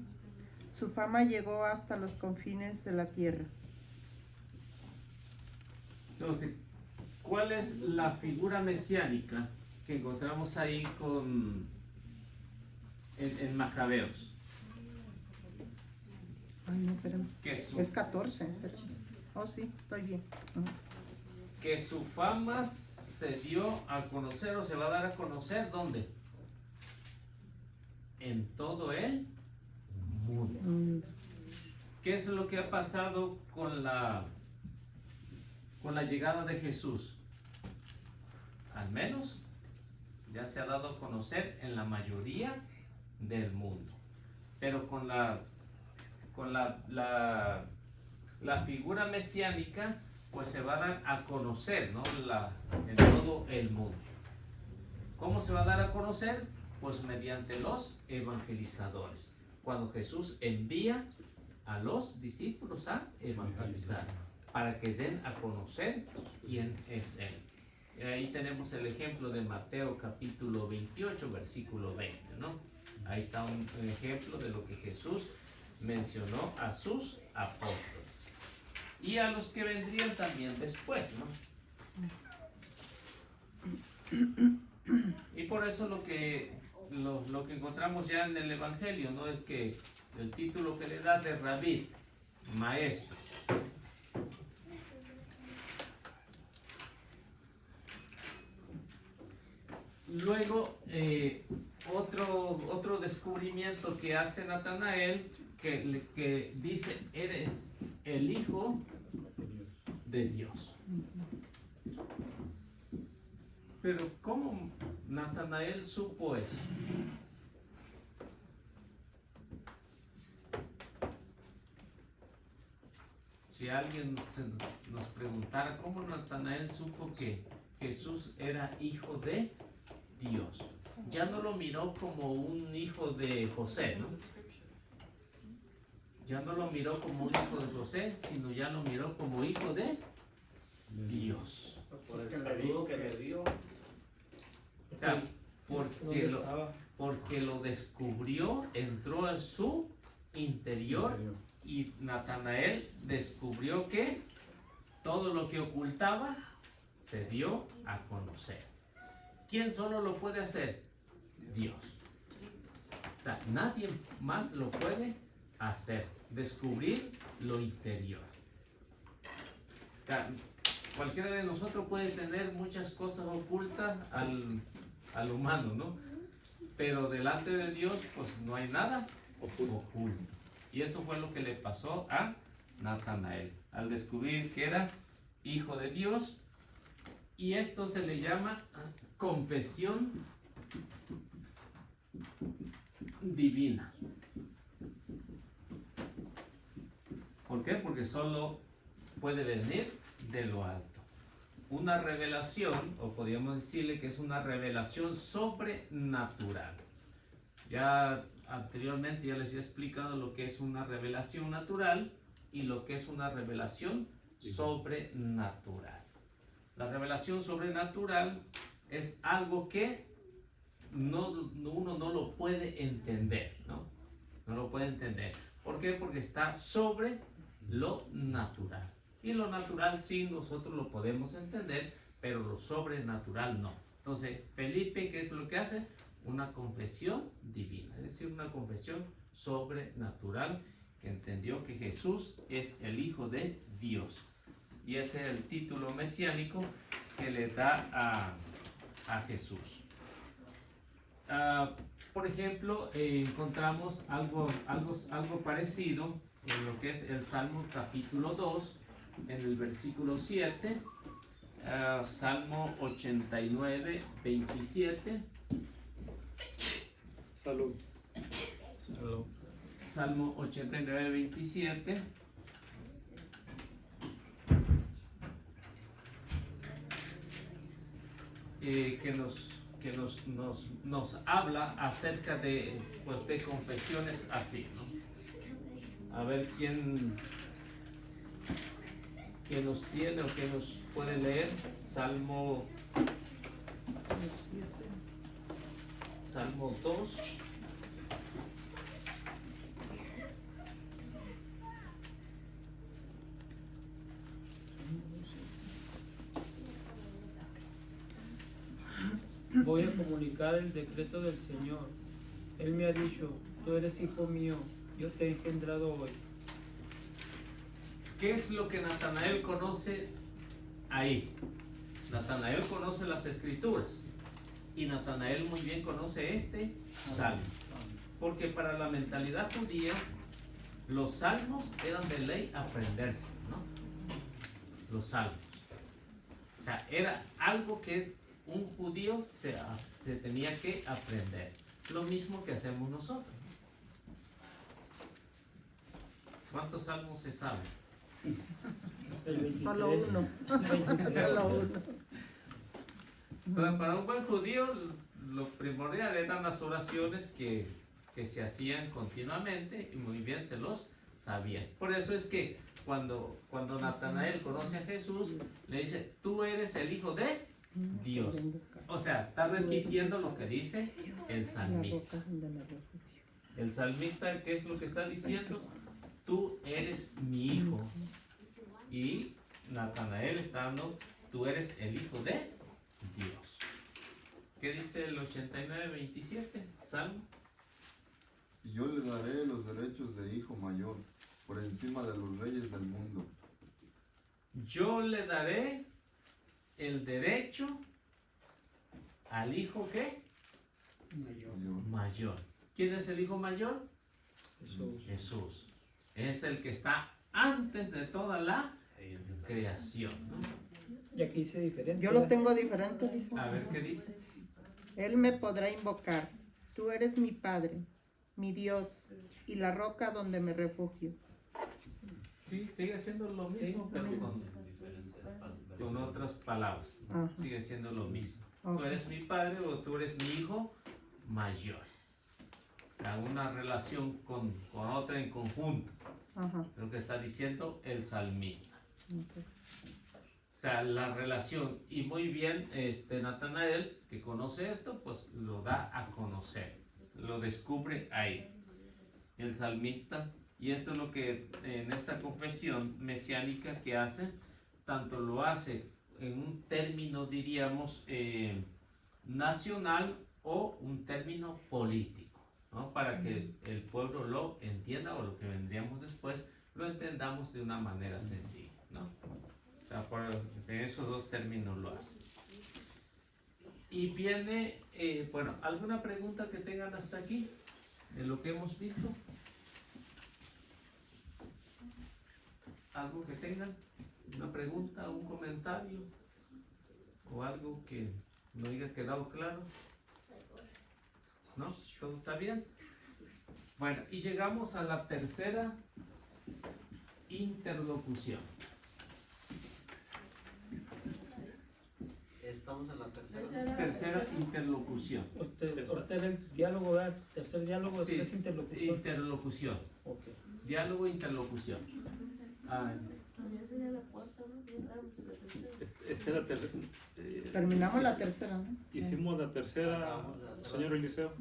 Su fama llegó hasta los confines de la tierra. Entonces, ¿cuál es la figura mesiánica que encontramos ahí con en Macabeos. Ay, no, espérame. Que su, Es 14, espérame. Oh, sí, estoy bien. Ujú. que su fama se dio a conocer o se va a dar a conocer, ¿dónde? En todo el mundo. ¿Qué es lo que ha pasado con la llegada de Jesús? Al menos ya se ha dado a conocer en la mayoría del mundo. Pero con la figura mesiánica, pues se va a dar a conocer, ¿no? En todo el mundo. ¿Cómo se va a dar a conocer? Pues mediante los evangelizadores. Cuando Jesús envía a los discípulos a evangelizar, para que den a conocer quién es Él. Y ahí tenemos el ejemplo de Mateo capítulo 28, versículo 20, ¿no? Ahí está un ejemplo de lo que Jesús mencionó a sus apóstoles. Y a los que vendrían también después, ¿no? Y por eso lo que encontramos ya en el Evangelio, ¿no? Es que el título que le da de Rabí, maestro. Luego, otro descubrimiento que hace Natanael, que dice, eres el Hijo de Dios. Pero ¿cómo Natanael supo eso? Si alguien nos preguntara cómo Natanael supo que Jesús era hijo de Dios, ya no lo miró como un hijo de José, ¿no? Ya no lo miró como un hijo de José, sino ya lo miró como hijo de Dios. Por el saludo que le dio. O sea, porque lo descubrió, entró en su interior y Natanael descubrió que todo lo que ocultaba se dio a conocer. ¿Quién solo lo puede hacer? Dios. O sea, nadie más lo puede hacer, descubrir lo interior. O sea, cualquiera de nosotros puede tener muchas cosas ocultas al humano, ¿no? Pero delante de Dios, pues no hay nada oculto. Y eso fue lo que le pasó a Natanael, al descubrir que era hijo de Dios. Y esto se le llama confesión divina. ¿Por qué? Porque solo puede venir de lo alto. Una revelación, o podríamos decirle que es una revelación sobrenatural. Ya anteriormente ya les he explicado lo que es una revelación natural y lo que es una revelación sobrenatural. La revelación sobrenatural es algo que uno no lo puede entender, ¿no? No lo puede entender. ¿Por qué? Porque está sobre lo natural. Y lo natural sí nosotros lo podemos entender, pero lo sobrenatural no. Entonces, Felipe, ¿qué es lo que hace? Una confesión divina, es decir, una confesión sobrenatural, que entendió que Jesús es el Hijo de Dios. Y ese es el título mesiánico que le da a Jesús. Por ejemplo, encontramos algo parecido en lo que es el Salmo capítulo 2, en el versículo 7, Salmo 89, 27. Salud. Salud. Salmo 89, 27. Que nos habla acerca de, pues, de confesiones así, ¿no? A ver quién nos tiene o que nos puede leer. Salmo 2. Voy a comunicar el decreto del Señor. Él me ha dicho, tú eres hijo mío, yo te he engendrado hoy. ¿Qué es lo que Natanael conoce ahí? Natanael conoce las escrituras y Natanael muy bien conoce este salmo, porque para la mentalidad judía los salmos eran de ley aprenderse, ¿no? Los salmos, o sea, era algo que un judío se tenía que aprender, lo mismo que hacemos nosotros. ¿Cuántos salmos se saben? El 23. Solo uno. Solo uno. Para un buen judío, lo primordial eran las oraciones que se hacían continuamente y muy bien se los sabían. Por eso es que cuando Natanael conoce a Jesús, le dice, tú eres el Hijo de Dios. O sea, está repitiendo lo que dice el salmista. El salmista, ¿qué es lo que está diciendo? Tú eres mi hijo. Y Natanael está dando, tú eres el Hijo de Dios. ¿Qué dice el 89:27? Salmo. Y yo le daré los derechos de hijo mayor por encima de los reyes del mundo. Yo le daré el derecho al hijo ¿qué? Mayor. ¿Quién es el hijo mayor? Jesús. Es el que está antes de toda la creación, ¿no? Y aquí dice diferente. Yo lo tengo diferente, dice. A ver qué dice. Él me podrá invocar. Tú eres mi Padre, mi Dios y la roca donde me refugio. Sí, sigue siendo lo mismo, pero con otras palabras. Ajá. Sigue siendo lo mismo. Ok. Tú eres mi padre o tú eres mi hijo mayor. Una relación con otra en conjunto. Ajá. Lo que está diciendo el salmista. Okay. O sea, la relación. Y muy bien, Natanael, que conoce esto, pues lo da a conocer. Lo descubre ahí. El salmista. Y esto es lo que en esta confesión mesiánica que hace, tanto lo hace en un término, diríamos, nacional o un término político, ¿no? Para que el pueblo lo entienda o lo que vendríamos después lo entendamos de una manera sencilla, ¿no? O sea, en esos dos términos lo hace. Y viene, bueno, ¿alguna pregunta que tengan hasta aquí de lo que hemos visto? ¿Algo que tengan? ¿Una pregunta, un comentario? ¿O algo que no haya quedado claro? ¿No? ¿Todo está bien? Bueno, y llegamos a la tercera interlocución. Estamos en la tercera. Tercera interlocución. Ahorita era el diálogo, ¿verdad? Tercer diálogo, Sí, es interlocución. interlocución. Okay. Diálogo, interlocución. Esta era la tercera. Terminamos la tercera, ¿no? Hicimos la tercera, señor Eliseo.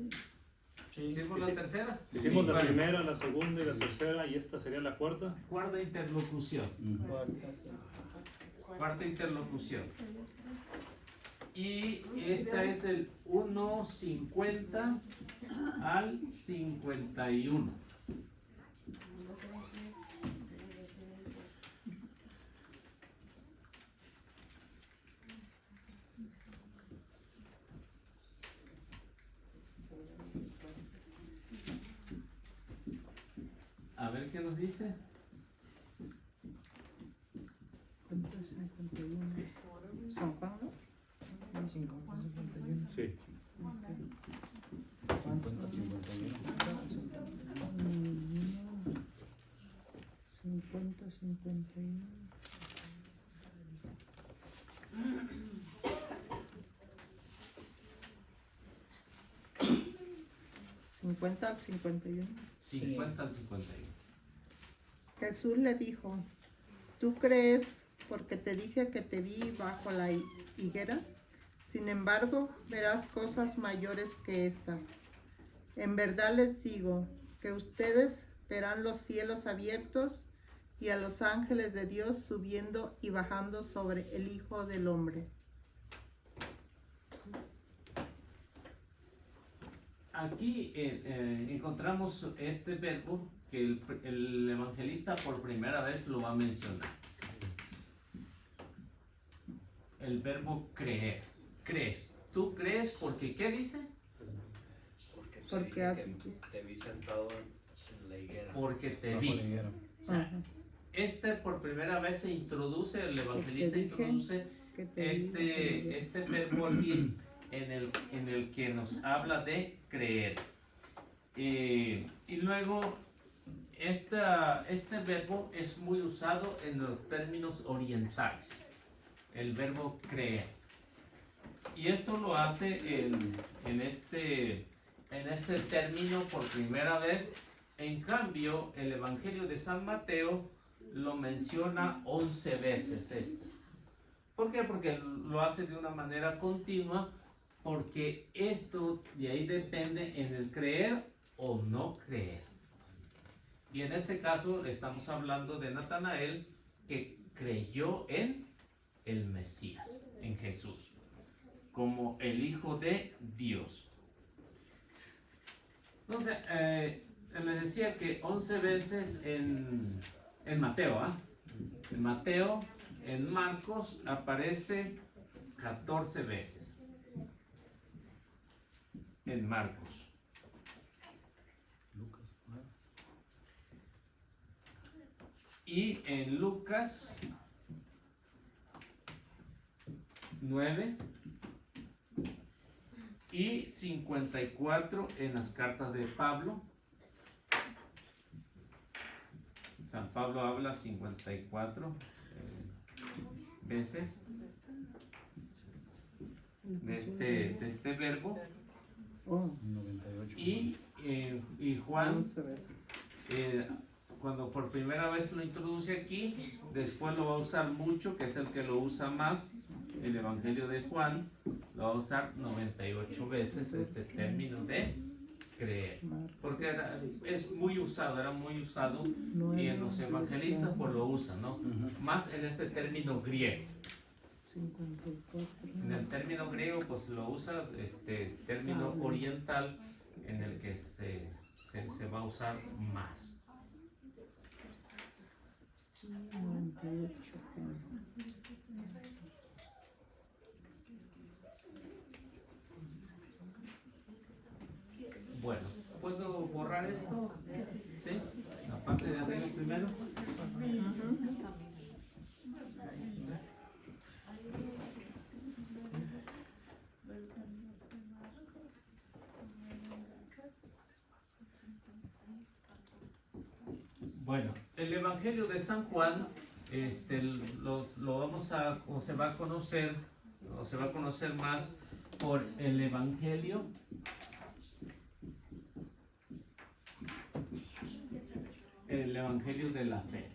¿Hicimos la tercera? Hicimos Sí, la bueno. primera, la segunda y la tercera, y esta sería la cuarta. Cuarta interlocución. Cuarta interlocución. Y esta es del 1:50 al 51. A ver qué nos dice. ¿Son cuándo? Sí. 50, 51. 50, 51. ¿50 al 51? 50 al 51. Jesús le dijo, ¿tú crees porque te dije que te vi bajo la higuera? Sin embargo, verás cosas mayores que estas. En verdad les digo que ustedes verán los cielos abiertos y a los ángeles de Dios subiendo y bajando sobre el Hijo del Hombre. aquí encontramos este verbo que el evangelista por primera vez lo va a mencionar. El verbo creer. Crees. Tú crees porque, ¿qué dice? Porque te vi sentado en la higuera. Porque te Bajo la vi. higuera. O sea, por primera vez se introduce, el evangelista introduce este verbo aquí en el que nos habla de creer. Y luego este verbo es muy usado en los términos orientales, el verbo creer. Y esto lo hace en este término por primera vez. En cambio, el Evangelio de San Mateo lo menciona 11 veces. ¿Por qué? Porque lo hace de una manera continua, porque esto de ahí depende en el creer o no creer. Y en este caso estamos hablando de Natanael, que creyó en el Mesías, en Jesús, como el Hijo de Dios. Entonces, les decía que 11 veces en Mateo, en Mateo, en Marcos aparece 14 veces. En Marcos. Y en Lucas 9 y 54 en las cartas de Pablo. San Pablo habla 54 veces de este verbo. 98. Y Juan, cuando por primera vez lo introduce aquí, después lo va a usar mucho, que es el que lo usa más, el Evangelio de Juan, lo va a usar 98 veces este término de creer, porque es muy usado, era muy usado, y en los evangelistas pues lo usan, ¿no? Más en este término griego. En el término griego pues lo usa este término oriental, en el que se va a usar más. Bueno, ¿puedo borrar esto? ¿Sí? La parte de arriba primero. Bueno, el Evangelio de San Juan, lo vamos a, o se va a conocer más por el Evangelio de la fe.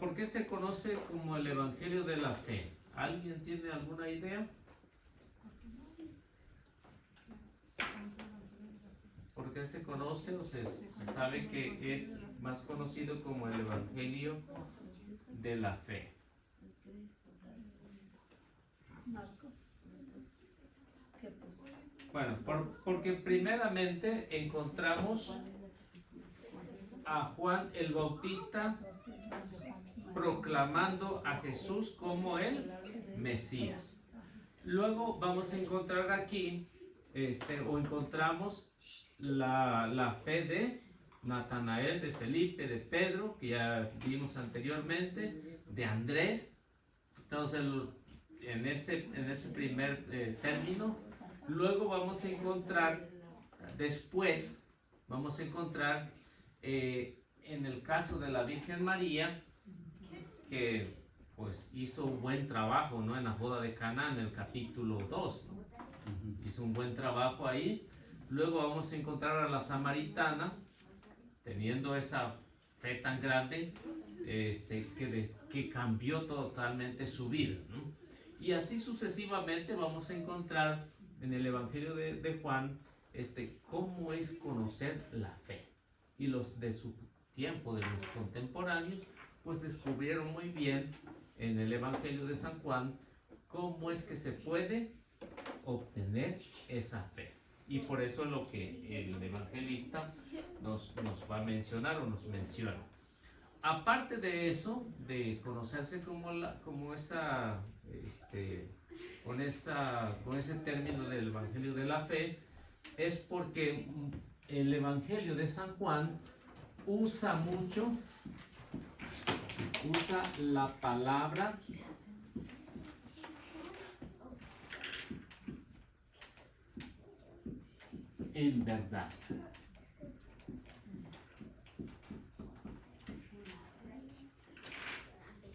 ¿Por qué se conoce como el Evangelio de la fe? ¿Alguien tiene alguna idea? ¿Por qué se conoce o se sabe que es más conocido como el Evangelio de la fe? Bueno, porque primeramente encontramos a Juan el Bautista proclamando a Jesús como el Mesías. Luego vamos a encontrar aquí, o encontramos la fe de Natanael, de Felipe, de Pedro, que ya vimos anteriormente, de Andrés. Entonces, en ese primer término, luego vamos a encontrar, después, vamos a encontrar en el caso de la Virgen María, que pues hizo un buen trabajo, ¿no? En la boda de Caná, en el capítulo 2, ¿no? Hizo un buen trabajo ahí. Luego vamos a encontrar a la samaritana, teniendo esa fe tan grande, que cambió totalmente su vida, ¿no? Y así sucesivamente vamos a encontrar en el Evangelio de Juan, cómo es conocer la fe. Y los de su tiempo, de los contemporáneos, pues descubrieron muy bien en el Evangelio de San Juan cómo es que se puede obtener esa fe. Y por eso es lo que el evangelista nos va a mencionar o nos menciona. Aparte de eso, de conocerse con ese término del evangelio de la fe, es porque el evangelio de San Juan usa la palabra en verdad.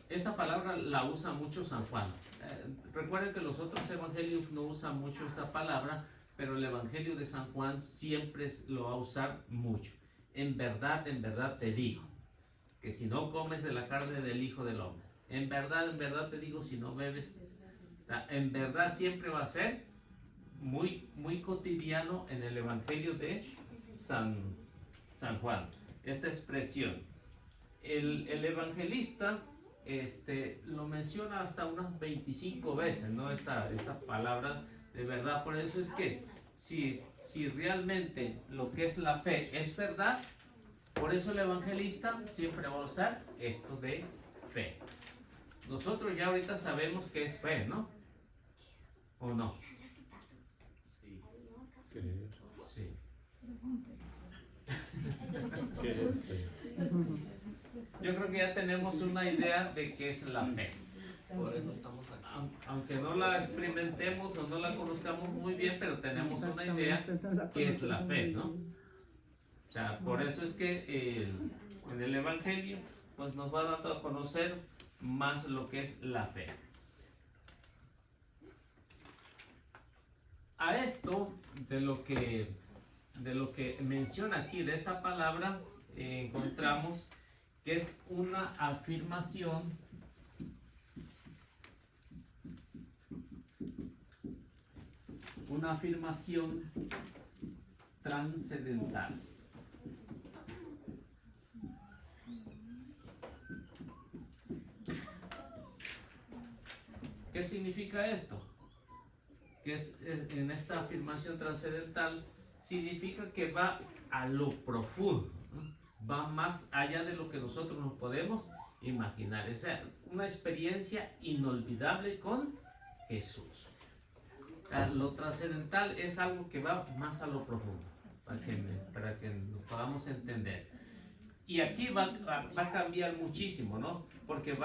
Esta palabra la usa mucho San Juan. Recuerden que los otros evangelios no usan mucho esta palabra, pero el evangelio de San Juan siempre lo va a usar mucho. En verdad te digo, que si no comes de la carne del Hijo del Hombre, en verdad te digo, si no bebes, en verdad siempre va a ser muy, muy cotidiano en el evangelio de San Juan, esta expresión. El evangelista lo menciona hasta unas 25 veces, ¿no? Esta palabra de verdad. Por eso es que si realmente lo que es la fe es verdad, por eso el evangelista siempre va a usar esto de fe. Nosotros ya ahorita sabemos qué es fe, ¿no? ¿O no? Sí. Yo creo que ya tenemos una idea de qué es la fe. Por eso estamos aquí. Aunque no la experimentemos o no la conozcamos muy bien, pero tenemos una idea qué es la fe, ¿no? O sea, por eso es que en el Evangelio pues nos va dando a conocer más lo que es la fe. A esto de lo que menciona aquí de esta palabra, encontramos que es una afirmación trascendental. ¿Qué significa esto? Que en esta afirmación trascendental significa que va a lo profundo, ¿no? Va más allá de lo que nosotros nos podemos imaginar. Es una experiencia inolvidable con Jesús. Lo trascendental es algo que va más a lo profundo, para que lo podamos entender. Y aquí va a cambiar muchísimo, ¿no? Porque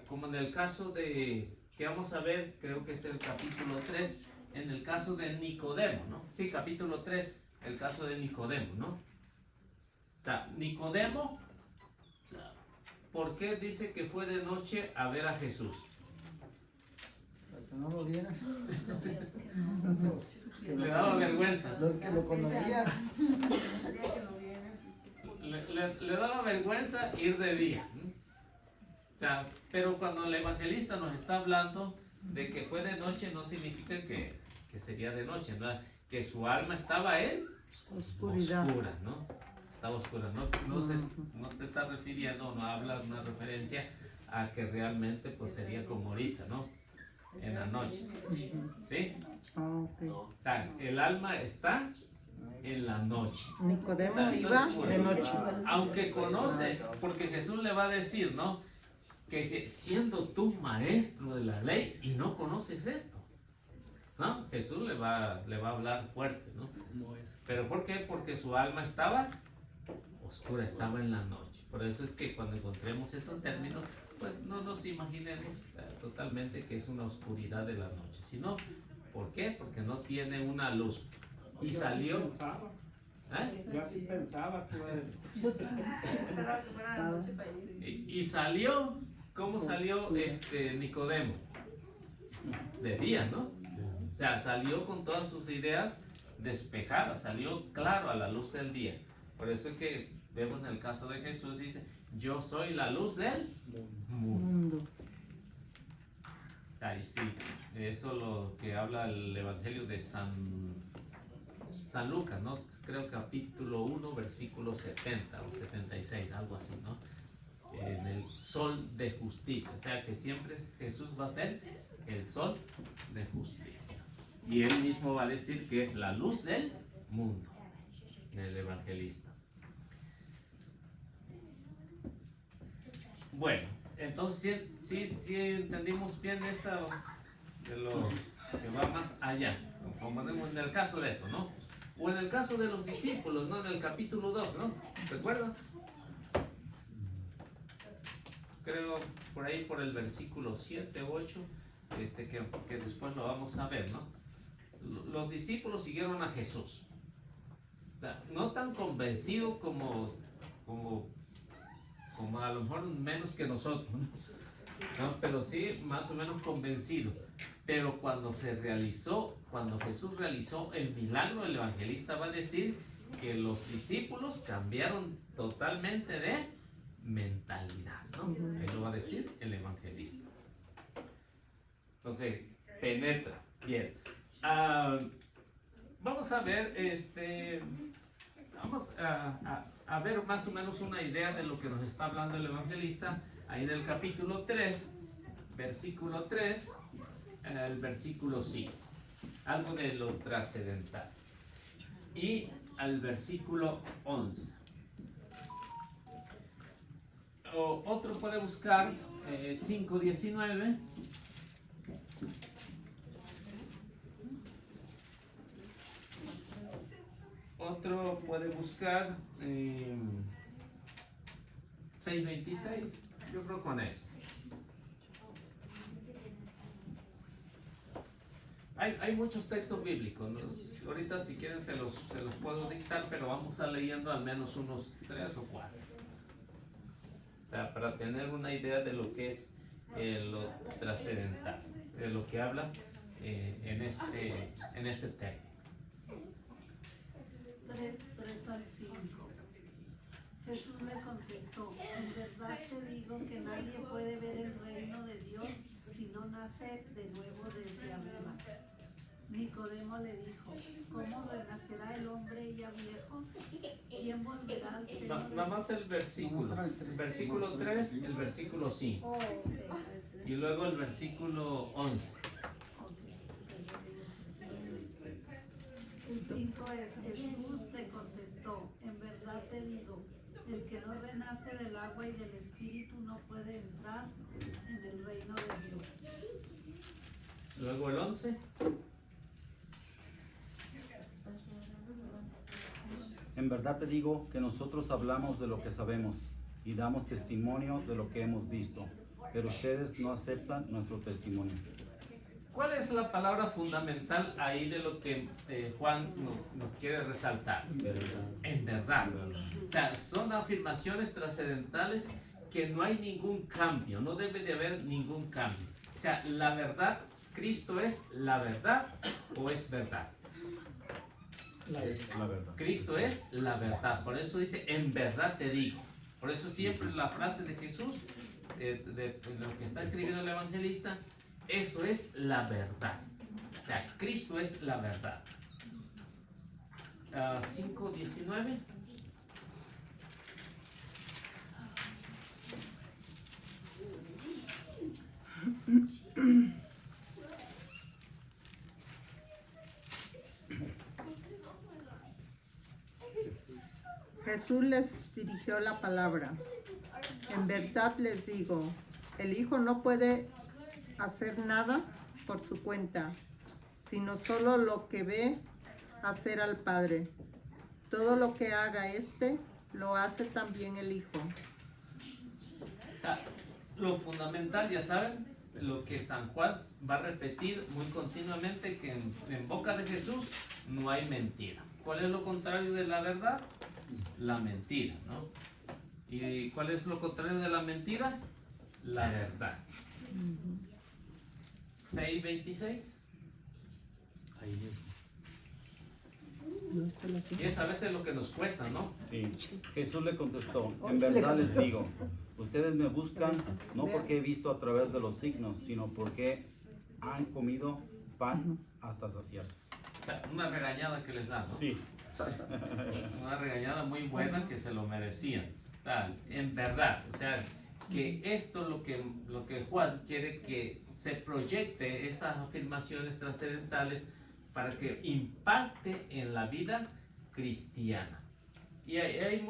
como en el caso que vamos a ver, creo que es el capítulo 3, en el caso de Nicodemo, ¿no? Sí, capítulo 3, el caso de Nicodemo, ¿no? O sea, Nicodemo, ¿por qué dice que fue de noche a ver a Jesús? Para que no lo vieran. Le daba vergüenza. Los que lo conocían. Le daba vergüenza ir de día, ¿no? O sea, pero cuando el evangelista nos está hablando de que fue de noche, no significa que sería de noche, ¿no? Que su alma estaba en Oscuridad. oscura, ¿no? Estaba oscura, no se está refiriendo, no habla de una referencia a que realmente pues sería como ahorita, ¿no? En la noche, ¿sí? Okay. O sea, el alma está en la noche. Nicodemo Está iba oscura. de noche. Aunque conoce, porque Jesús le va a decir, ¿no? Que siendo tú maestro de la ley y no conoces esto, ¿no? Jesús le va a hablar fuerte, ¿no? ¿Pero por qué? Porque su alma estaba oscura, estaba en la noche. Por eso es que cuando encontremos estos términos, pues no nos imaginemos totalmente que es una oscuridad de la noche, sino, ¿por qué? Porque no tiene una luz. Y salió. Yo así pensaba que Y salió, ¿cómo salió Nicodemo? De día, ¿no? O sea, salió con todas sus ideas despejadas, salió claro a la luz del día. Por eso es que vemos en el caso de Jesús, dice, yo soy la luz del mundo. Y sí, eso es lo que habla el Evangelio de San Lucas, ¿no? Creo capítulo 1, versículo 70 o 76, algo así, ¿no? en el sol de justicia. O sea que siempre Jesús va a ser el sol de justicia. Y él mismo va a decir que es la luz del mundo, el evangelista. Bueno, entonces sí entendimos bien esta de lo que va más allá, como en el caso de eso, ¿no? O en el caso de los discípulos, ¿no? En el capítulo 2, ¿no? ¿Recuerdan? Creo por ahí por el versículo 7 o 8, que después lo vamos a ver, ¿no? Los discípulos siguieron a Jesús. O sea, no tan convencido como a lo mejor menos que nosotros, ¿no? Pero sí más o menos convencido. Pero cuando Jesús realizó el milagro, el evangelista va a decir que los discípulos cambiaron totalmente de mentalidad, ¿no? Eso va a decir el evangelista. Entonces, penetra. Bien. Vamos a ver, vamos a ver más o menos una idea de lo que nos está hablando el evangelista ahí en el capítulo 3, versículo 3, el versículo 5. Algo de lo trascendental. Y al versículo 11. Otro puede buscar 5:19. Otro puede buscar 6:26. Yo creo con eso. Hay muchos textos bíblicos, ¿no? Ahorita si quieren se los puedo dictar, pero vamos a leyendo al menos unos 3 o 4. O sea, para tener una idea de lo que es lo trascendental, de lo que habla en este tema. 3 al 5. Jesús le contestó: en verdad te digo que nadie puede ver el reino de Dios si no nace de nuevo desde arriba. Nicodemo le dijo: ¿cómo renacerá el hombre ya viejo? ¿Quién volverá al seno de Nada más el versículo 3, el versículo 5 y luego el versículo 11. El 5 es: Jesús le contestó: en verdad te digo, el que no renace del agua y del espíritu no puede entrar en el reino de Dios. Luego el 11. En verdad te digo que nosotros hablamos de lo que sabemos y damos testimonio de lo que hemos visto, pero ustedes no aceptan nuestro testimonio. ¿Cuál es la palabra fundamental ahí de lo que Juan nos quiere resaltar? En verdad. O sea, son afirmaciones trascendentales que no hay ningún cambio, no debe de haber ningún cambio. O sea, la verdad, Cristo es la verdad o es verdad. Es la verdad. Cristo es la verdad. Por eso dice, en verdad te digo. Por eso siempre la frase de Jesús, de lo que está escribiendo el evangelista, eso es la verdad. O sea, Cristo es la verdad. 5:19. Jesús les dirigió la palabra. En verdad les digo, el Hijo no puede hacer nada por su cuenta, sino solo lo que ve hacer al Padre. Todo lo que haga lo hace también el Hijo. O sea, lo fundamental, ya saben, lo que San Juan va a repetir muy continuamente, que en boca de Jesús no hay mentira. ¿Cuál es lo contrario de la verdad? La mentira, ¿no? ¿Y cuál es lo contrario de la mentira? La verdad. 6:26. Ahí mismo. Y es a veces lo que nos cuesta, ¿no? Sí. Jesús le contestó: en verdad les digo, ustedes me buscan no porque he visto a través de los signos, sino porque han comido pan hasta saciarse. O sea, una regañada que les dan, ¿no? Sí. Una regañada muy buena que se lo merecían. O sea, en verdad, o sea, que esto lo que Juan quiere que se proyecte estas afirmaciones trascendentales para que impacte en la vida cristiana. Y hay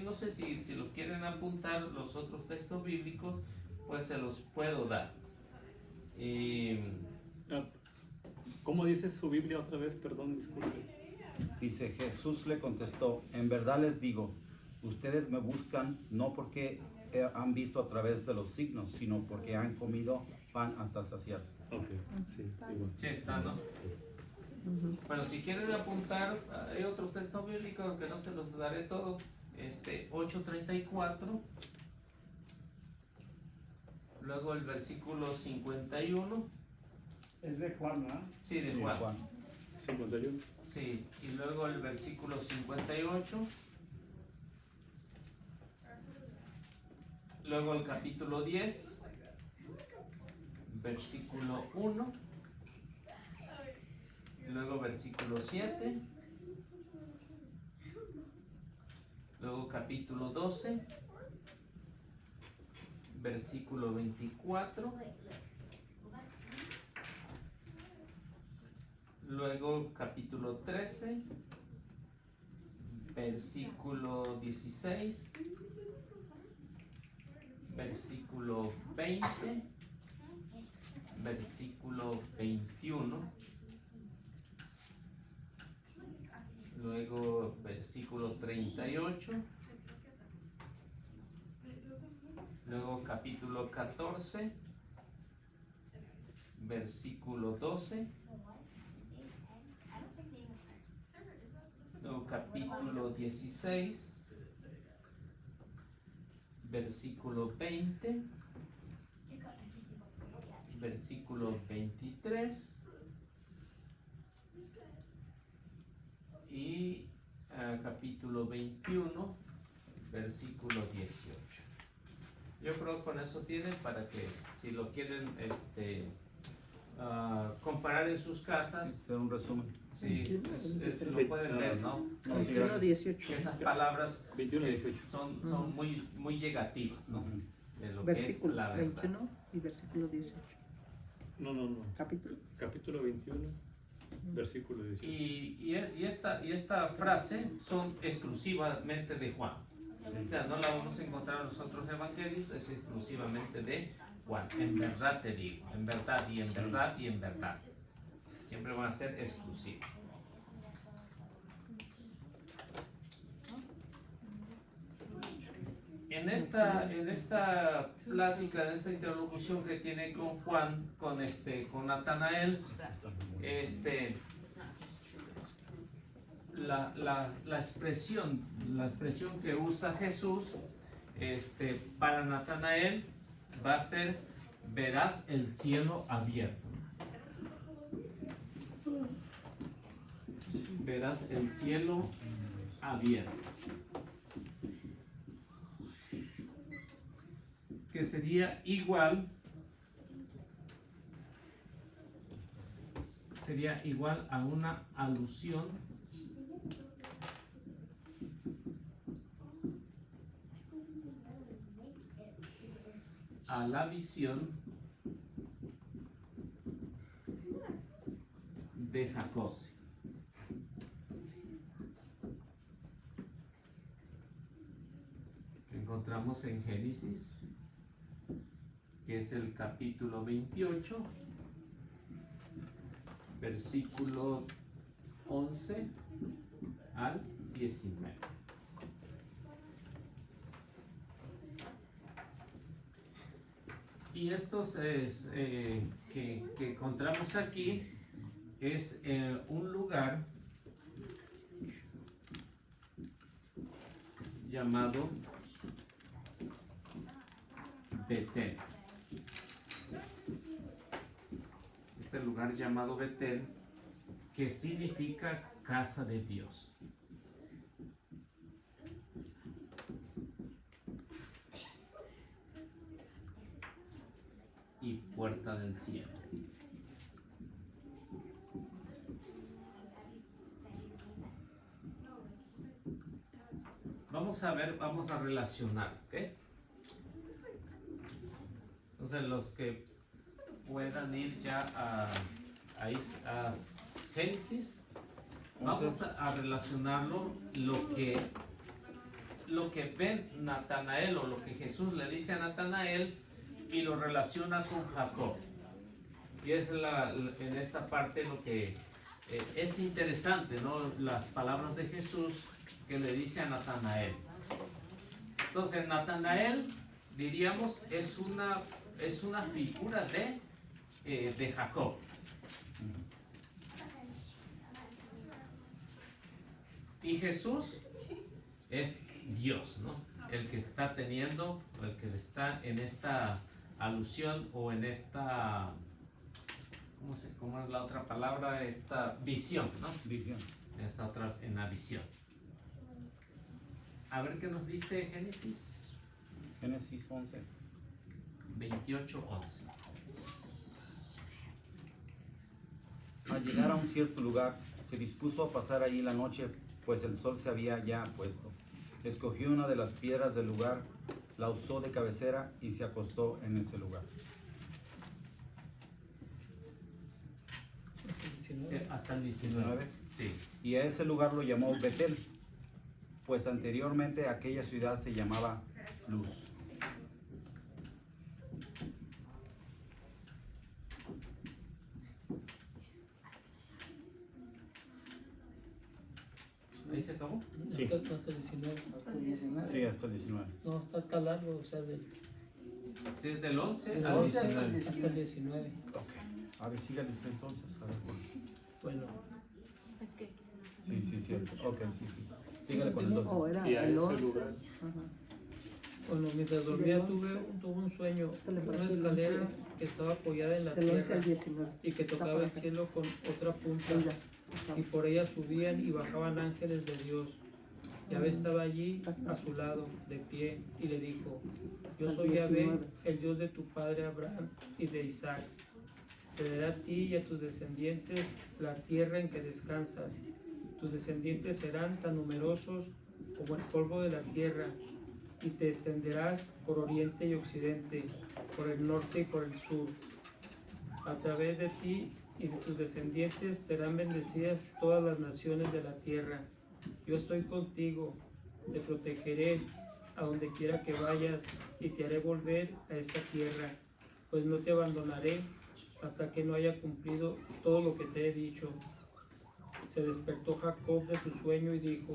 no sé si lo quieren apuntar los otros textos bíblicos, pues se los puedo dar. ¿Cómo dice su Biblia otra vez? Perdón, disculpe. Dice, Jesús le contestó, en verdad les digo, ustedes me buscan no porque han visto a través de los signos, sino porque han comido pan hasta saciarse. Ok, sí, igual. Sí está, ¿no? Sí. Bueno, si quieren apuntar, hay otros textos bíblicos, aunque no se los daré todo. 8:34. Luego el versículo 51. Es de Juan, ¿verdad? Sí, de Sí, Juan. Juan. 51. Sí, y luego el versículo 58. Luego el capítulo 10, versículo 1. Luego versículo 7. Luego capítulo 12, versículo 24. Luego capítulo 13, versículo 16, versículo 20, versículo 21, luego versículo 38, luego capítulo 14, versículo 12, luego capítulo 16, versículo 20, versículo 23 y capítulo 21, versículo 18. Yo creo que con eso tienen para que si lo quieren comparar en sus casas. Sí, hacer un resumen. Sí, lo pueden ver, ¿no? 21:18. Esas palabras 21:18. son muy llegativas, ¿no? De lo que es Versículo la verdad. 21 y versículo 18. No. Capítulo. Capítulo 21, versículo 18. Y esta frase son exclusivamente de Juan. O sea, no la vamos a encontrar en los otros evangelios, es exclusivamente de Juan. En verdad te digo, en verdad y en verdad y en verdad. Siempre van a ser exclusivos. En esta plática, en esta interlocución que tiene con Juan, con Natanael, la expresión que usa Jesús para Natanael va a ser: verás el cielo abierto. Verás el cielo abierto. Que sería igual a una alusión a la visión de Jacob. Que encontramos en Génesis, que es el capítulo 28, versículo 11 al 19. Y estos que encontramos aquí es un lugar llamado Betel. Este lugar llamado Betel, que significa casa de Dios. Y puerta del cielo. Vamos a relacionar, ¿ok? Entonces los que puedan ir ya a Génesis, vamos a relacionarlo lo que ven Natanael o lo que Jesús le dice a Natanael y lo relaciona con Jacob. Y es en esta parte lo que es interesante, ¿no? Las palabras de Jesús que le dice a Natanael. Entonces Natanael, diríamos, es una figura de Jacob. Y Jesús es Dios, ¿no? El que está teniendo, el que está en esta alusión o en esta, ¿cómo es la otra palabra? Esta visión, ¿no? Visión. Esta otra, en la visión. A ver qué nos dice Génesis. Génesis 11. 28:11. Al llegar a un cierto lugar, se dispuso a pasar allí la noche, pues el sol se había ya puesto. Escogió una de las piedras del lugar, la usó de cabecera y se acostó en ese lugar. Sí, hasta el 19. Sí. Y a ese lugar lo llamó Betel, pues anteriormente aquella ciudad se llamaba Luz. ¿Ahí se acabó? Sí. Hasta el 19. Hasta el 19. Sí, hasta el 19. No, está largo, o sea, Sí, del 11 Del al 11 hasta el 19. hasta el 19. Ok. A ver, sígale usted entonces. A ver, Bueno, Es que sí, sí, cierto. Ok, sí, sí. Sígale con el 12. O era Y a el ese 11. lugar. Ajá. bueno, mientras dormía Del 11. tuve un sueño, Dale, una para que lo escalera entiendas. que estaba apoyada en la Del 11 tierra al 19. y que Está tocaba por el acá. cielo con otra punta. Mira, Y por ella subían y bajaban ángeles de Dios. Yahvé estaba allí a su lado, de pie, y le dijo: Yo soy Yahvé, el Dios de tu padre Abraham y de Isaac. Te daré a ti y a tus descendientes la tierra en que descansas. Tus descendientes serán tan numerosos como el polvo de la tierra, y te extenderás por oriente y occidente, por el norte y por el sur. A través de ti y de tus descendientes serán bendecidas todas las naciones de la tierra. Yo estoy contigo, te protegeré a donde quiera que vayas y te haré volver a esa tierra, pues no te abandonaré hasta que no haya cumplido todo lo que te he dicho. Se despertó Jacob de su sueño y dijo: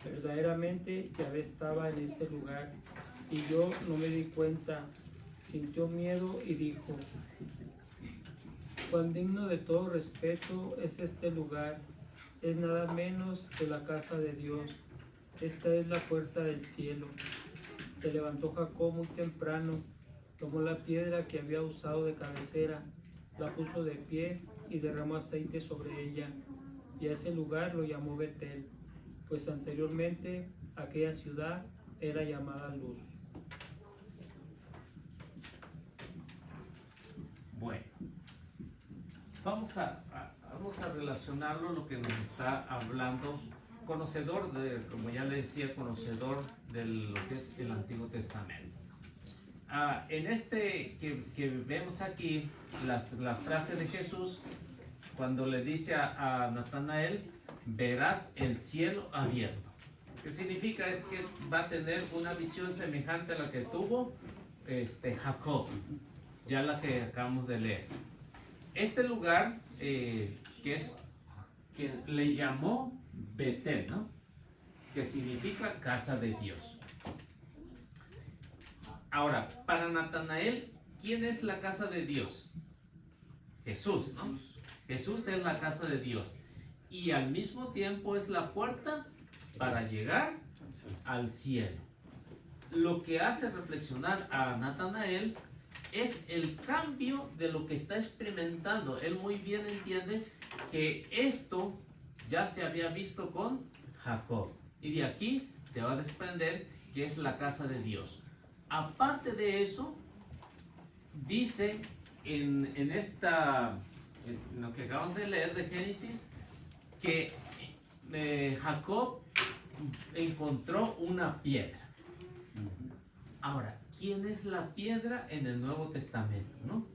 verdaderamente Yahvé estaba en este lugar y yo no me di cuenta. Sintió miedo y dijo: cuán digno de todo respeto es este lugar. Es nada menos que la casa de Dios. Esta es la puerta del cielo. Se levantó Jacob muy temprano, tomó la piedra que había usado de cabecera, la puso de pie y derramó aceite sobre ella. Y a ese lugar lo llamó Betel, pues anteriormente aquella ciudad era llamada Luz. Bueno, vamos a relacionarlo lo que nos está hablando, conocedor de, como ya le decía, conocedor de lo que es el Antiguo Testamento. En este que vemos aquí, la frase de Jesús, cuando le dice a Natanael: verás el cielo abierto. ¿Qué significa? Es que va a tener una visión semejante a la que tuvo Jacob, ya la que acabamos de leer. Este lugar que le llamó Betel, ¿no? Que significa casa de Dios. Ahora, para Natanael, ¿quién es la casa de Dios? Jesús, ¿no? Jesús es la casa de Dios y al mismo tiempo es la puerta para llegar al cielo. Lo que hace reflexionar a Natanael es el cambio de lo que está experimentando. Él muy bien entiende que esto ya se había visto con Jacob y de aquí se va a desprender que es la casa de Dios. Aparte de eso, dice en lo que acabamos de leer de Génesis, que Jacob encontró una piedra. Ahora, ¿quién es la piedra en el Nuevo Testamento, no?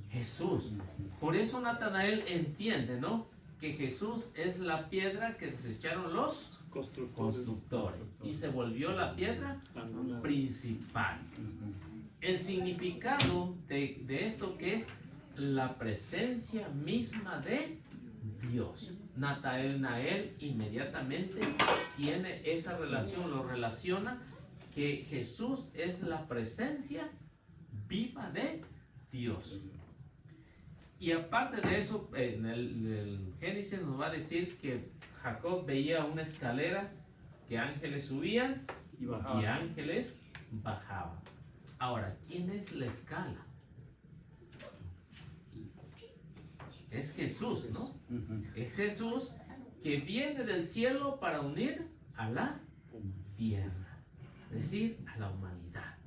Jesús. Por eso Natanael entiende, ¿no? Que Jesús es la piedra que desecharon los constructores y se volvió la piedra principal. El significado de esto, que es la presencia misma de Dios. Natanael inmediatamente tiene esa relación, lo relaciona que Jesús es la presencia viva de Dios. Y aparte de eso, en el Génesis nos va a decir que Jacob veía una escalera que ángeles subían y ángeles bajaban. Ahora, ¿quién es la escala? Es Jesús, ¿no? Es Jesús que viene del cielo para unir a la tierra, es decir, a la humanidad.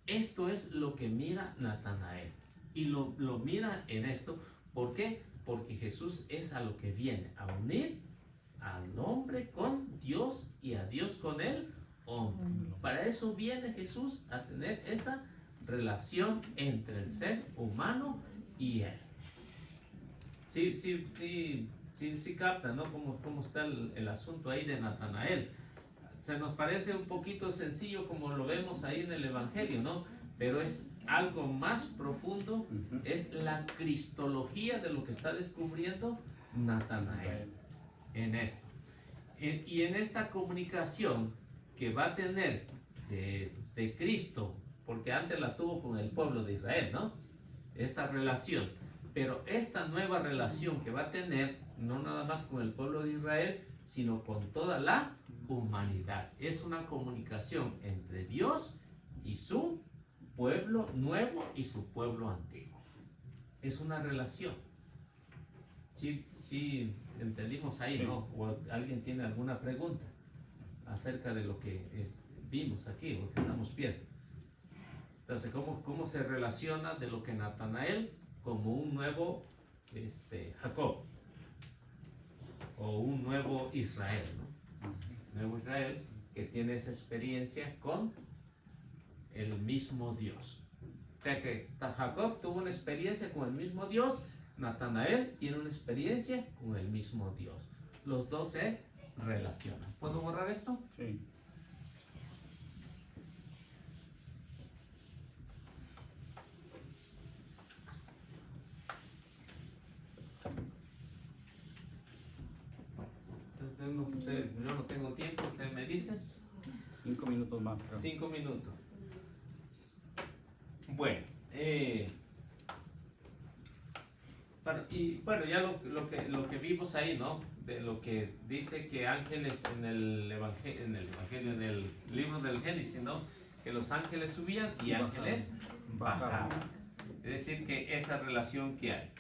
Esto es lo que mira Natanael. Y lo mira en esto. ¿Por qué? Porque Jesús es a lo que viene, a unir al hombre con Dios y a Dios con el hombre. Para eso viene Jesús, a tener esa relación entre el ser humano y él. Sí capta, ¿no? Cómo está el asunto ahí de Natanael. Se nos parece un poquito sencillo como lo vemos ahí en el Evangelio, ¿no? Pero es algo más profundo, es la cristología de lo que está descubriendo Natanael en esto. Y en esta comunicación que va a tener de Cristo, porque antes la tuvo con el pueblo de Israel, ¿no? Esta relación. Pero esta nueva relación que va a tener, no nada más con el pueblo de Israel, sino con toda la humanidad. Es una comunicación entre Dios y su pueblo nuevo y su pueblo antiguo. Es una relación. Sí, entendimos ahí, sí, ¿no? ¿O alguien tiene alguna pregunta acerca de lo que vimos aquí o que estamos viendo? Entonces, ¿cómo se relaciona de lo que Natanael como un nuevo Jacob o un nuevo Israel, ¿no? Nuevo Israel que tiene esa experiencia con el mismo Dios. O sea que Jacob tuvo una experiencia con el mismo Dios, Natanael tiene una experiencia con el mismo Dios. Los dos se relacionan. ¿Puedo borrar esto? Sí. Yo no tengo tiempo, usted me dice. 5 minutos más, creo. 5 minutos. Bueno, ya lo que vimos ahí, ¿no? De lo que dice que ángeles en el libro del Génesis, ¿no? Que los ángeles subían y ángeles bajaban. Es decir, que esa relación que hay.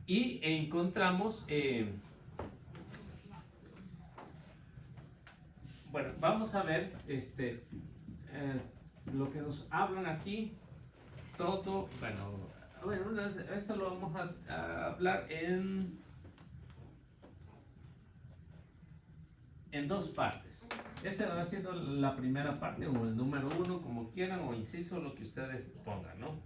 Y encontramos, bueno, vamos a ver lo que nos hablan aquí. Todo, bueno, esto lo vamos a hablar en dos partes. Va a ser la primera parte, o el número 1, como quieran, o inciso, lo que ustedes pongan, ¿no?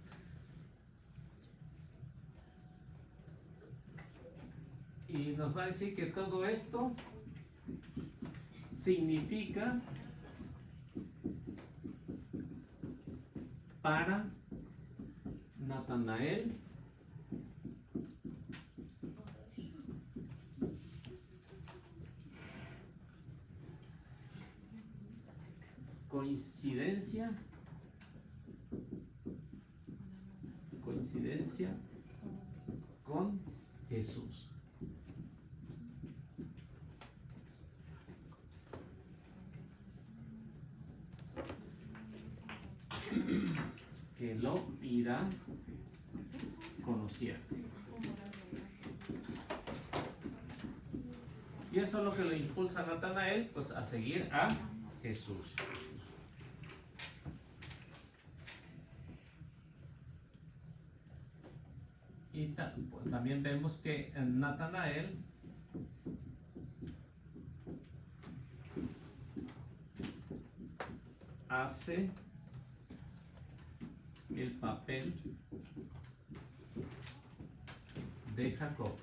Y nos va a decir que todo esto significa para Natanael coincidencia con Jesús. Que lo irá conociendo. Y eso es lo que lo impulsa a Natanael, pues a seguir a Jesús. Y también vemos que Natanael hace el papel de Jacob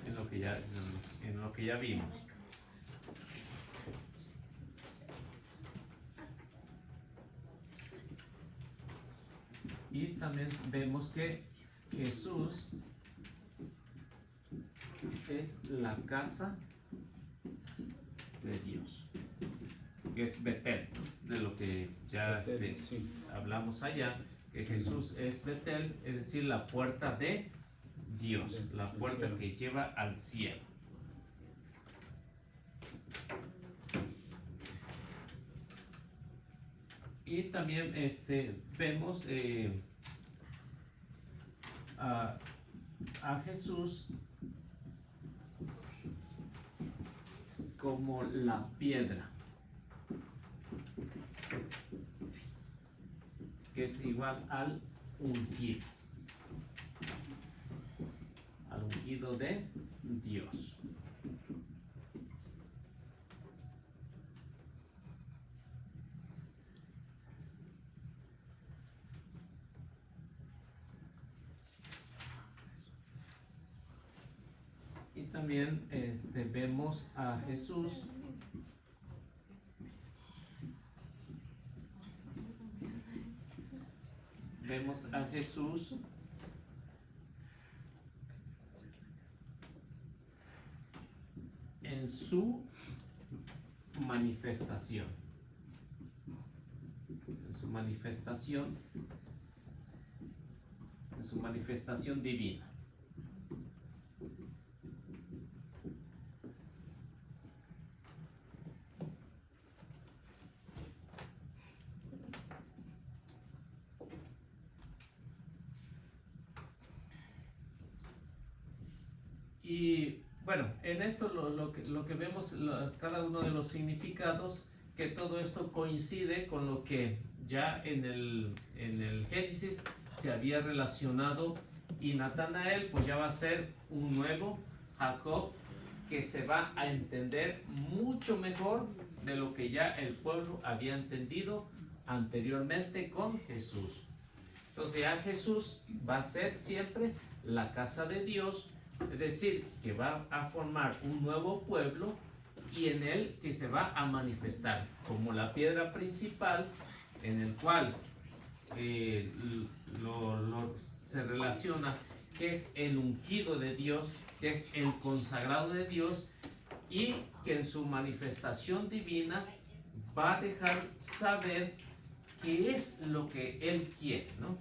en lo que ya vimos. Y también vemos que Jesús es la casa de Dios, que es Betel, de lo que ya hablamos allá, que Jesús es Betel, es decir, la puerta de Dios, la puerta que lleva al cielo. Y también vemos a Jesús como la piedra, que es igual al ungido de Dios. Y también vemos a Jesús en su manifestación, en su manifestación divina. Y bueno, en esto lo que vemos, cada uno de los significados, que todo esto coincide con lo que ya en el Génesis se había relacionado, y Natanael pues ya va a ser un nuevo Jacob que se va a entender mucho mejor de lo que ya el pueblo había entendido anteriormente con Jesús. Entonces ya Jesús va a ser siempre la casa de Dios, es decir, que va a formar un nuevo pueblo y en él que se va a manifestar como la piedra principal, en el cual se relaciona que es el ungido de Dios, que es el consagrado de Dios, y que en su manifestación divina va a dejar saber qué es lo que Él quiere, ¿no?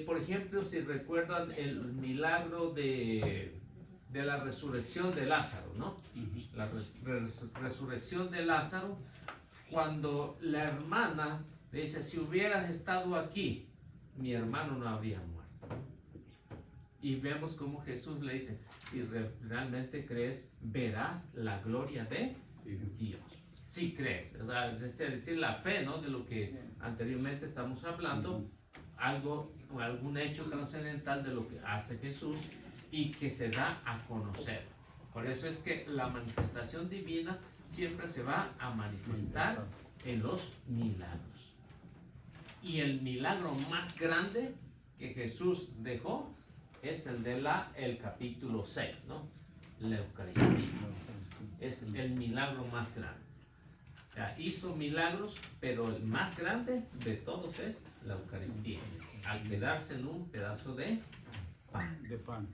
Por ejemplo, si recuerdan el milagro de la resurrección de Lázaro, ¿no? La resurrección de Lázaro, cuando la hermana le dice, si hubieras estado aquí, mi hermano no habría muerto. Y vemos cómo Jesús le dice, si realmente crees, verás la gloria de Dios. Si crees, o sea, es decir, la fe, ¿no? De lo que anteriormente estamos hablando, algún hecho trascendental de lo que hace Jesús y que se da a conocer. Por eso es que la manifestación divina siempre se va a manifestar en los milagros. Y el milagro más grande que Jesús dejó es el de el capítulo 6, ¿no? La Eucaristía. Es el milagro más grande. O sea, hizo milagros, pero el más grande de todos es la Eucaristía. Al quedarse en un pedazo de pan.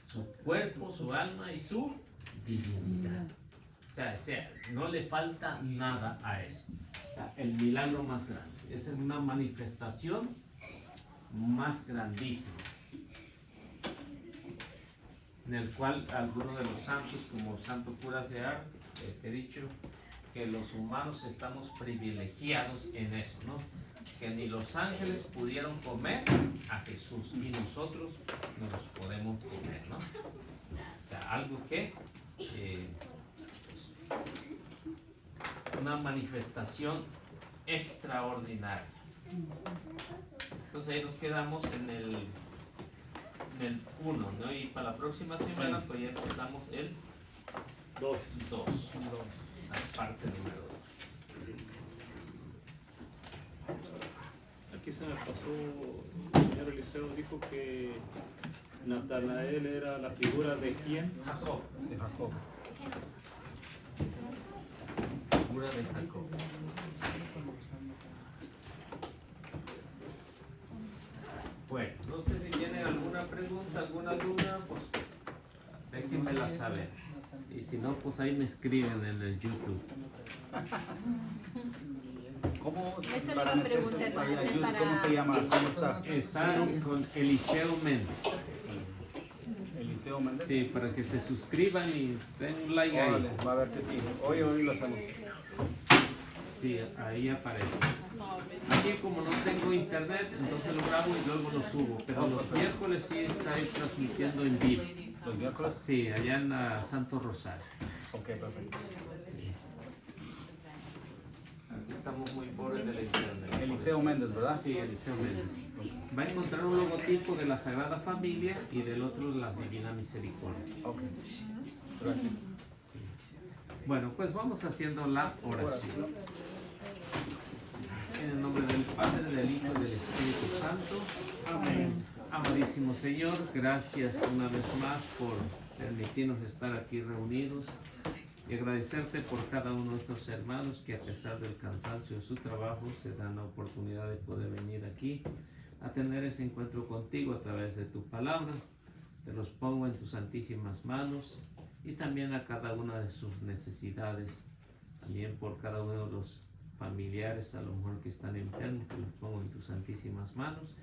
Su cuerpo, su alma y su divinidad. O sea, no le falta nada a eso. O sea, el milagro más grande. Es una manifestación más grandísima, en el cual algunos de los santos, como Santo Curas de Ars, he dicho que los humanos estamos privilegiados en eso, ¿no? Que ni los ángeles pudieron comer a Jesús y nosotros no los podemos comer, ¿no? O sea, algo que una manifestación extraordinaria. Entonces ahí nos quedamos en el 1, ¿no? Y para la próxima semana pues ya empezamos el 2. la parte número 2. Aquí se me pasó, el señor Eliseo dijo que Natanael era la figura de quién? Jacob. De Jacob. Figura de Jacob. Bueno, no sé si tienen alguna pregunta, alguna duda, pues déjenmela saber. Y si no, pues ahí me escriben en el YouTube. ¿Cómo, Eso le para iba a meterse preguntar, para para- YouTube, ¿cómo se llama? ¿Cómo está? Está con Eliseo Méndez. Eliseo Méndez. Sí, para que se suscriban y den un like ahí. Órale, va a ver que sí. Hoy lo hacemos. Sí, ahí aparece. Aquí como no tengo internet, entonces lo grabo y luego lo subo. Pero los miércoles sí está ahí transmitiendo en vivo. ¿Los miércoles? Sí, allá en Santo Rosario. Ok, perfecto. Aquí estamos muy pobres de la internet. Eliseo Méndez, ¿verdad? Sí, Eliseo Méndez. Va a encontrar un logotipo de la Sagrada Familia y del otro de la Divina Misericordia. Ok. Gracias. Bueno, pues vamos haciendo la oración. En el nombre del Padre, del Hijo y del Espíritu Santo. Amén. Amadísimo Señor, gracias una vez más por permitirnos estar aquí reunidos y agradecerte por cada uno de nuestros hermanos que a pesar del cansancio de su trabajo se dan la oportunidad de poder venir aquí a tener ese encuentro contigo a través de tu palabra. Te los pongo en tus santísimas manos y también a cada una de sus necesidades, también por cada uno de los familiares a lo mejor que están enfermos, te los pongo en tus santísimas manos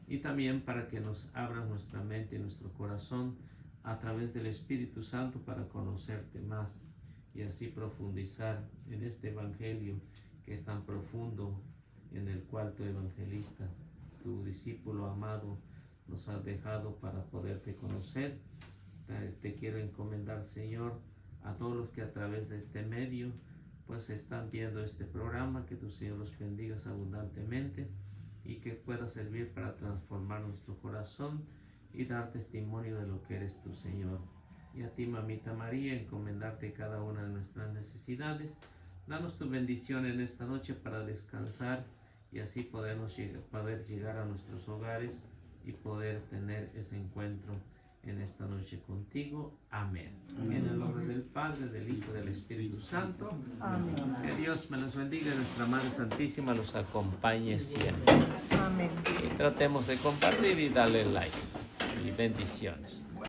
y también para que nos abras nuestra mente y nuestro corazón a través del Espíritu Santo para conocerte más y así profundizar en este evangelio que es tan profundo, en el cual tu evangelista, tu discípulo amado, nos has dejado para poderte conocer. Te quiero encomendar, Señor, a todos los que a través de este medio pues están viendo este programa, que tu Señor los bendigas abundantemente y que pueda servir para transformar nuestro corazón y dar testimonio de lo que eres tu Señor. Y a ti, Mamita María, encomendarte cada una de nuestras necesidades. Danos tu bendición en esta noche para descansar y así poder llegar a nuestros hogares y poder tener ese encuentro en esta noche contigo. Amén. En el nombre del Padre, del Hijo y del Espíritu Santo. Amén. Que Dios me los bendiga y nuestra Madre Santísima los acompañe siempre. Amén. Y tratemos de compartir y darle like. Y bendiciones.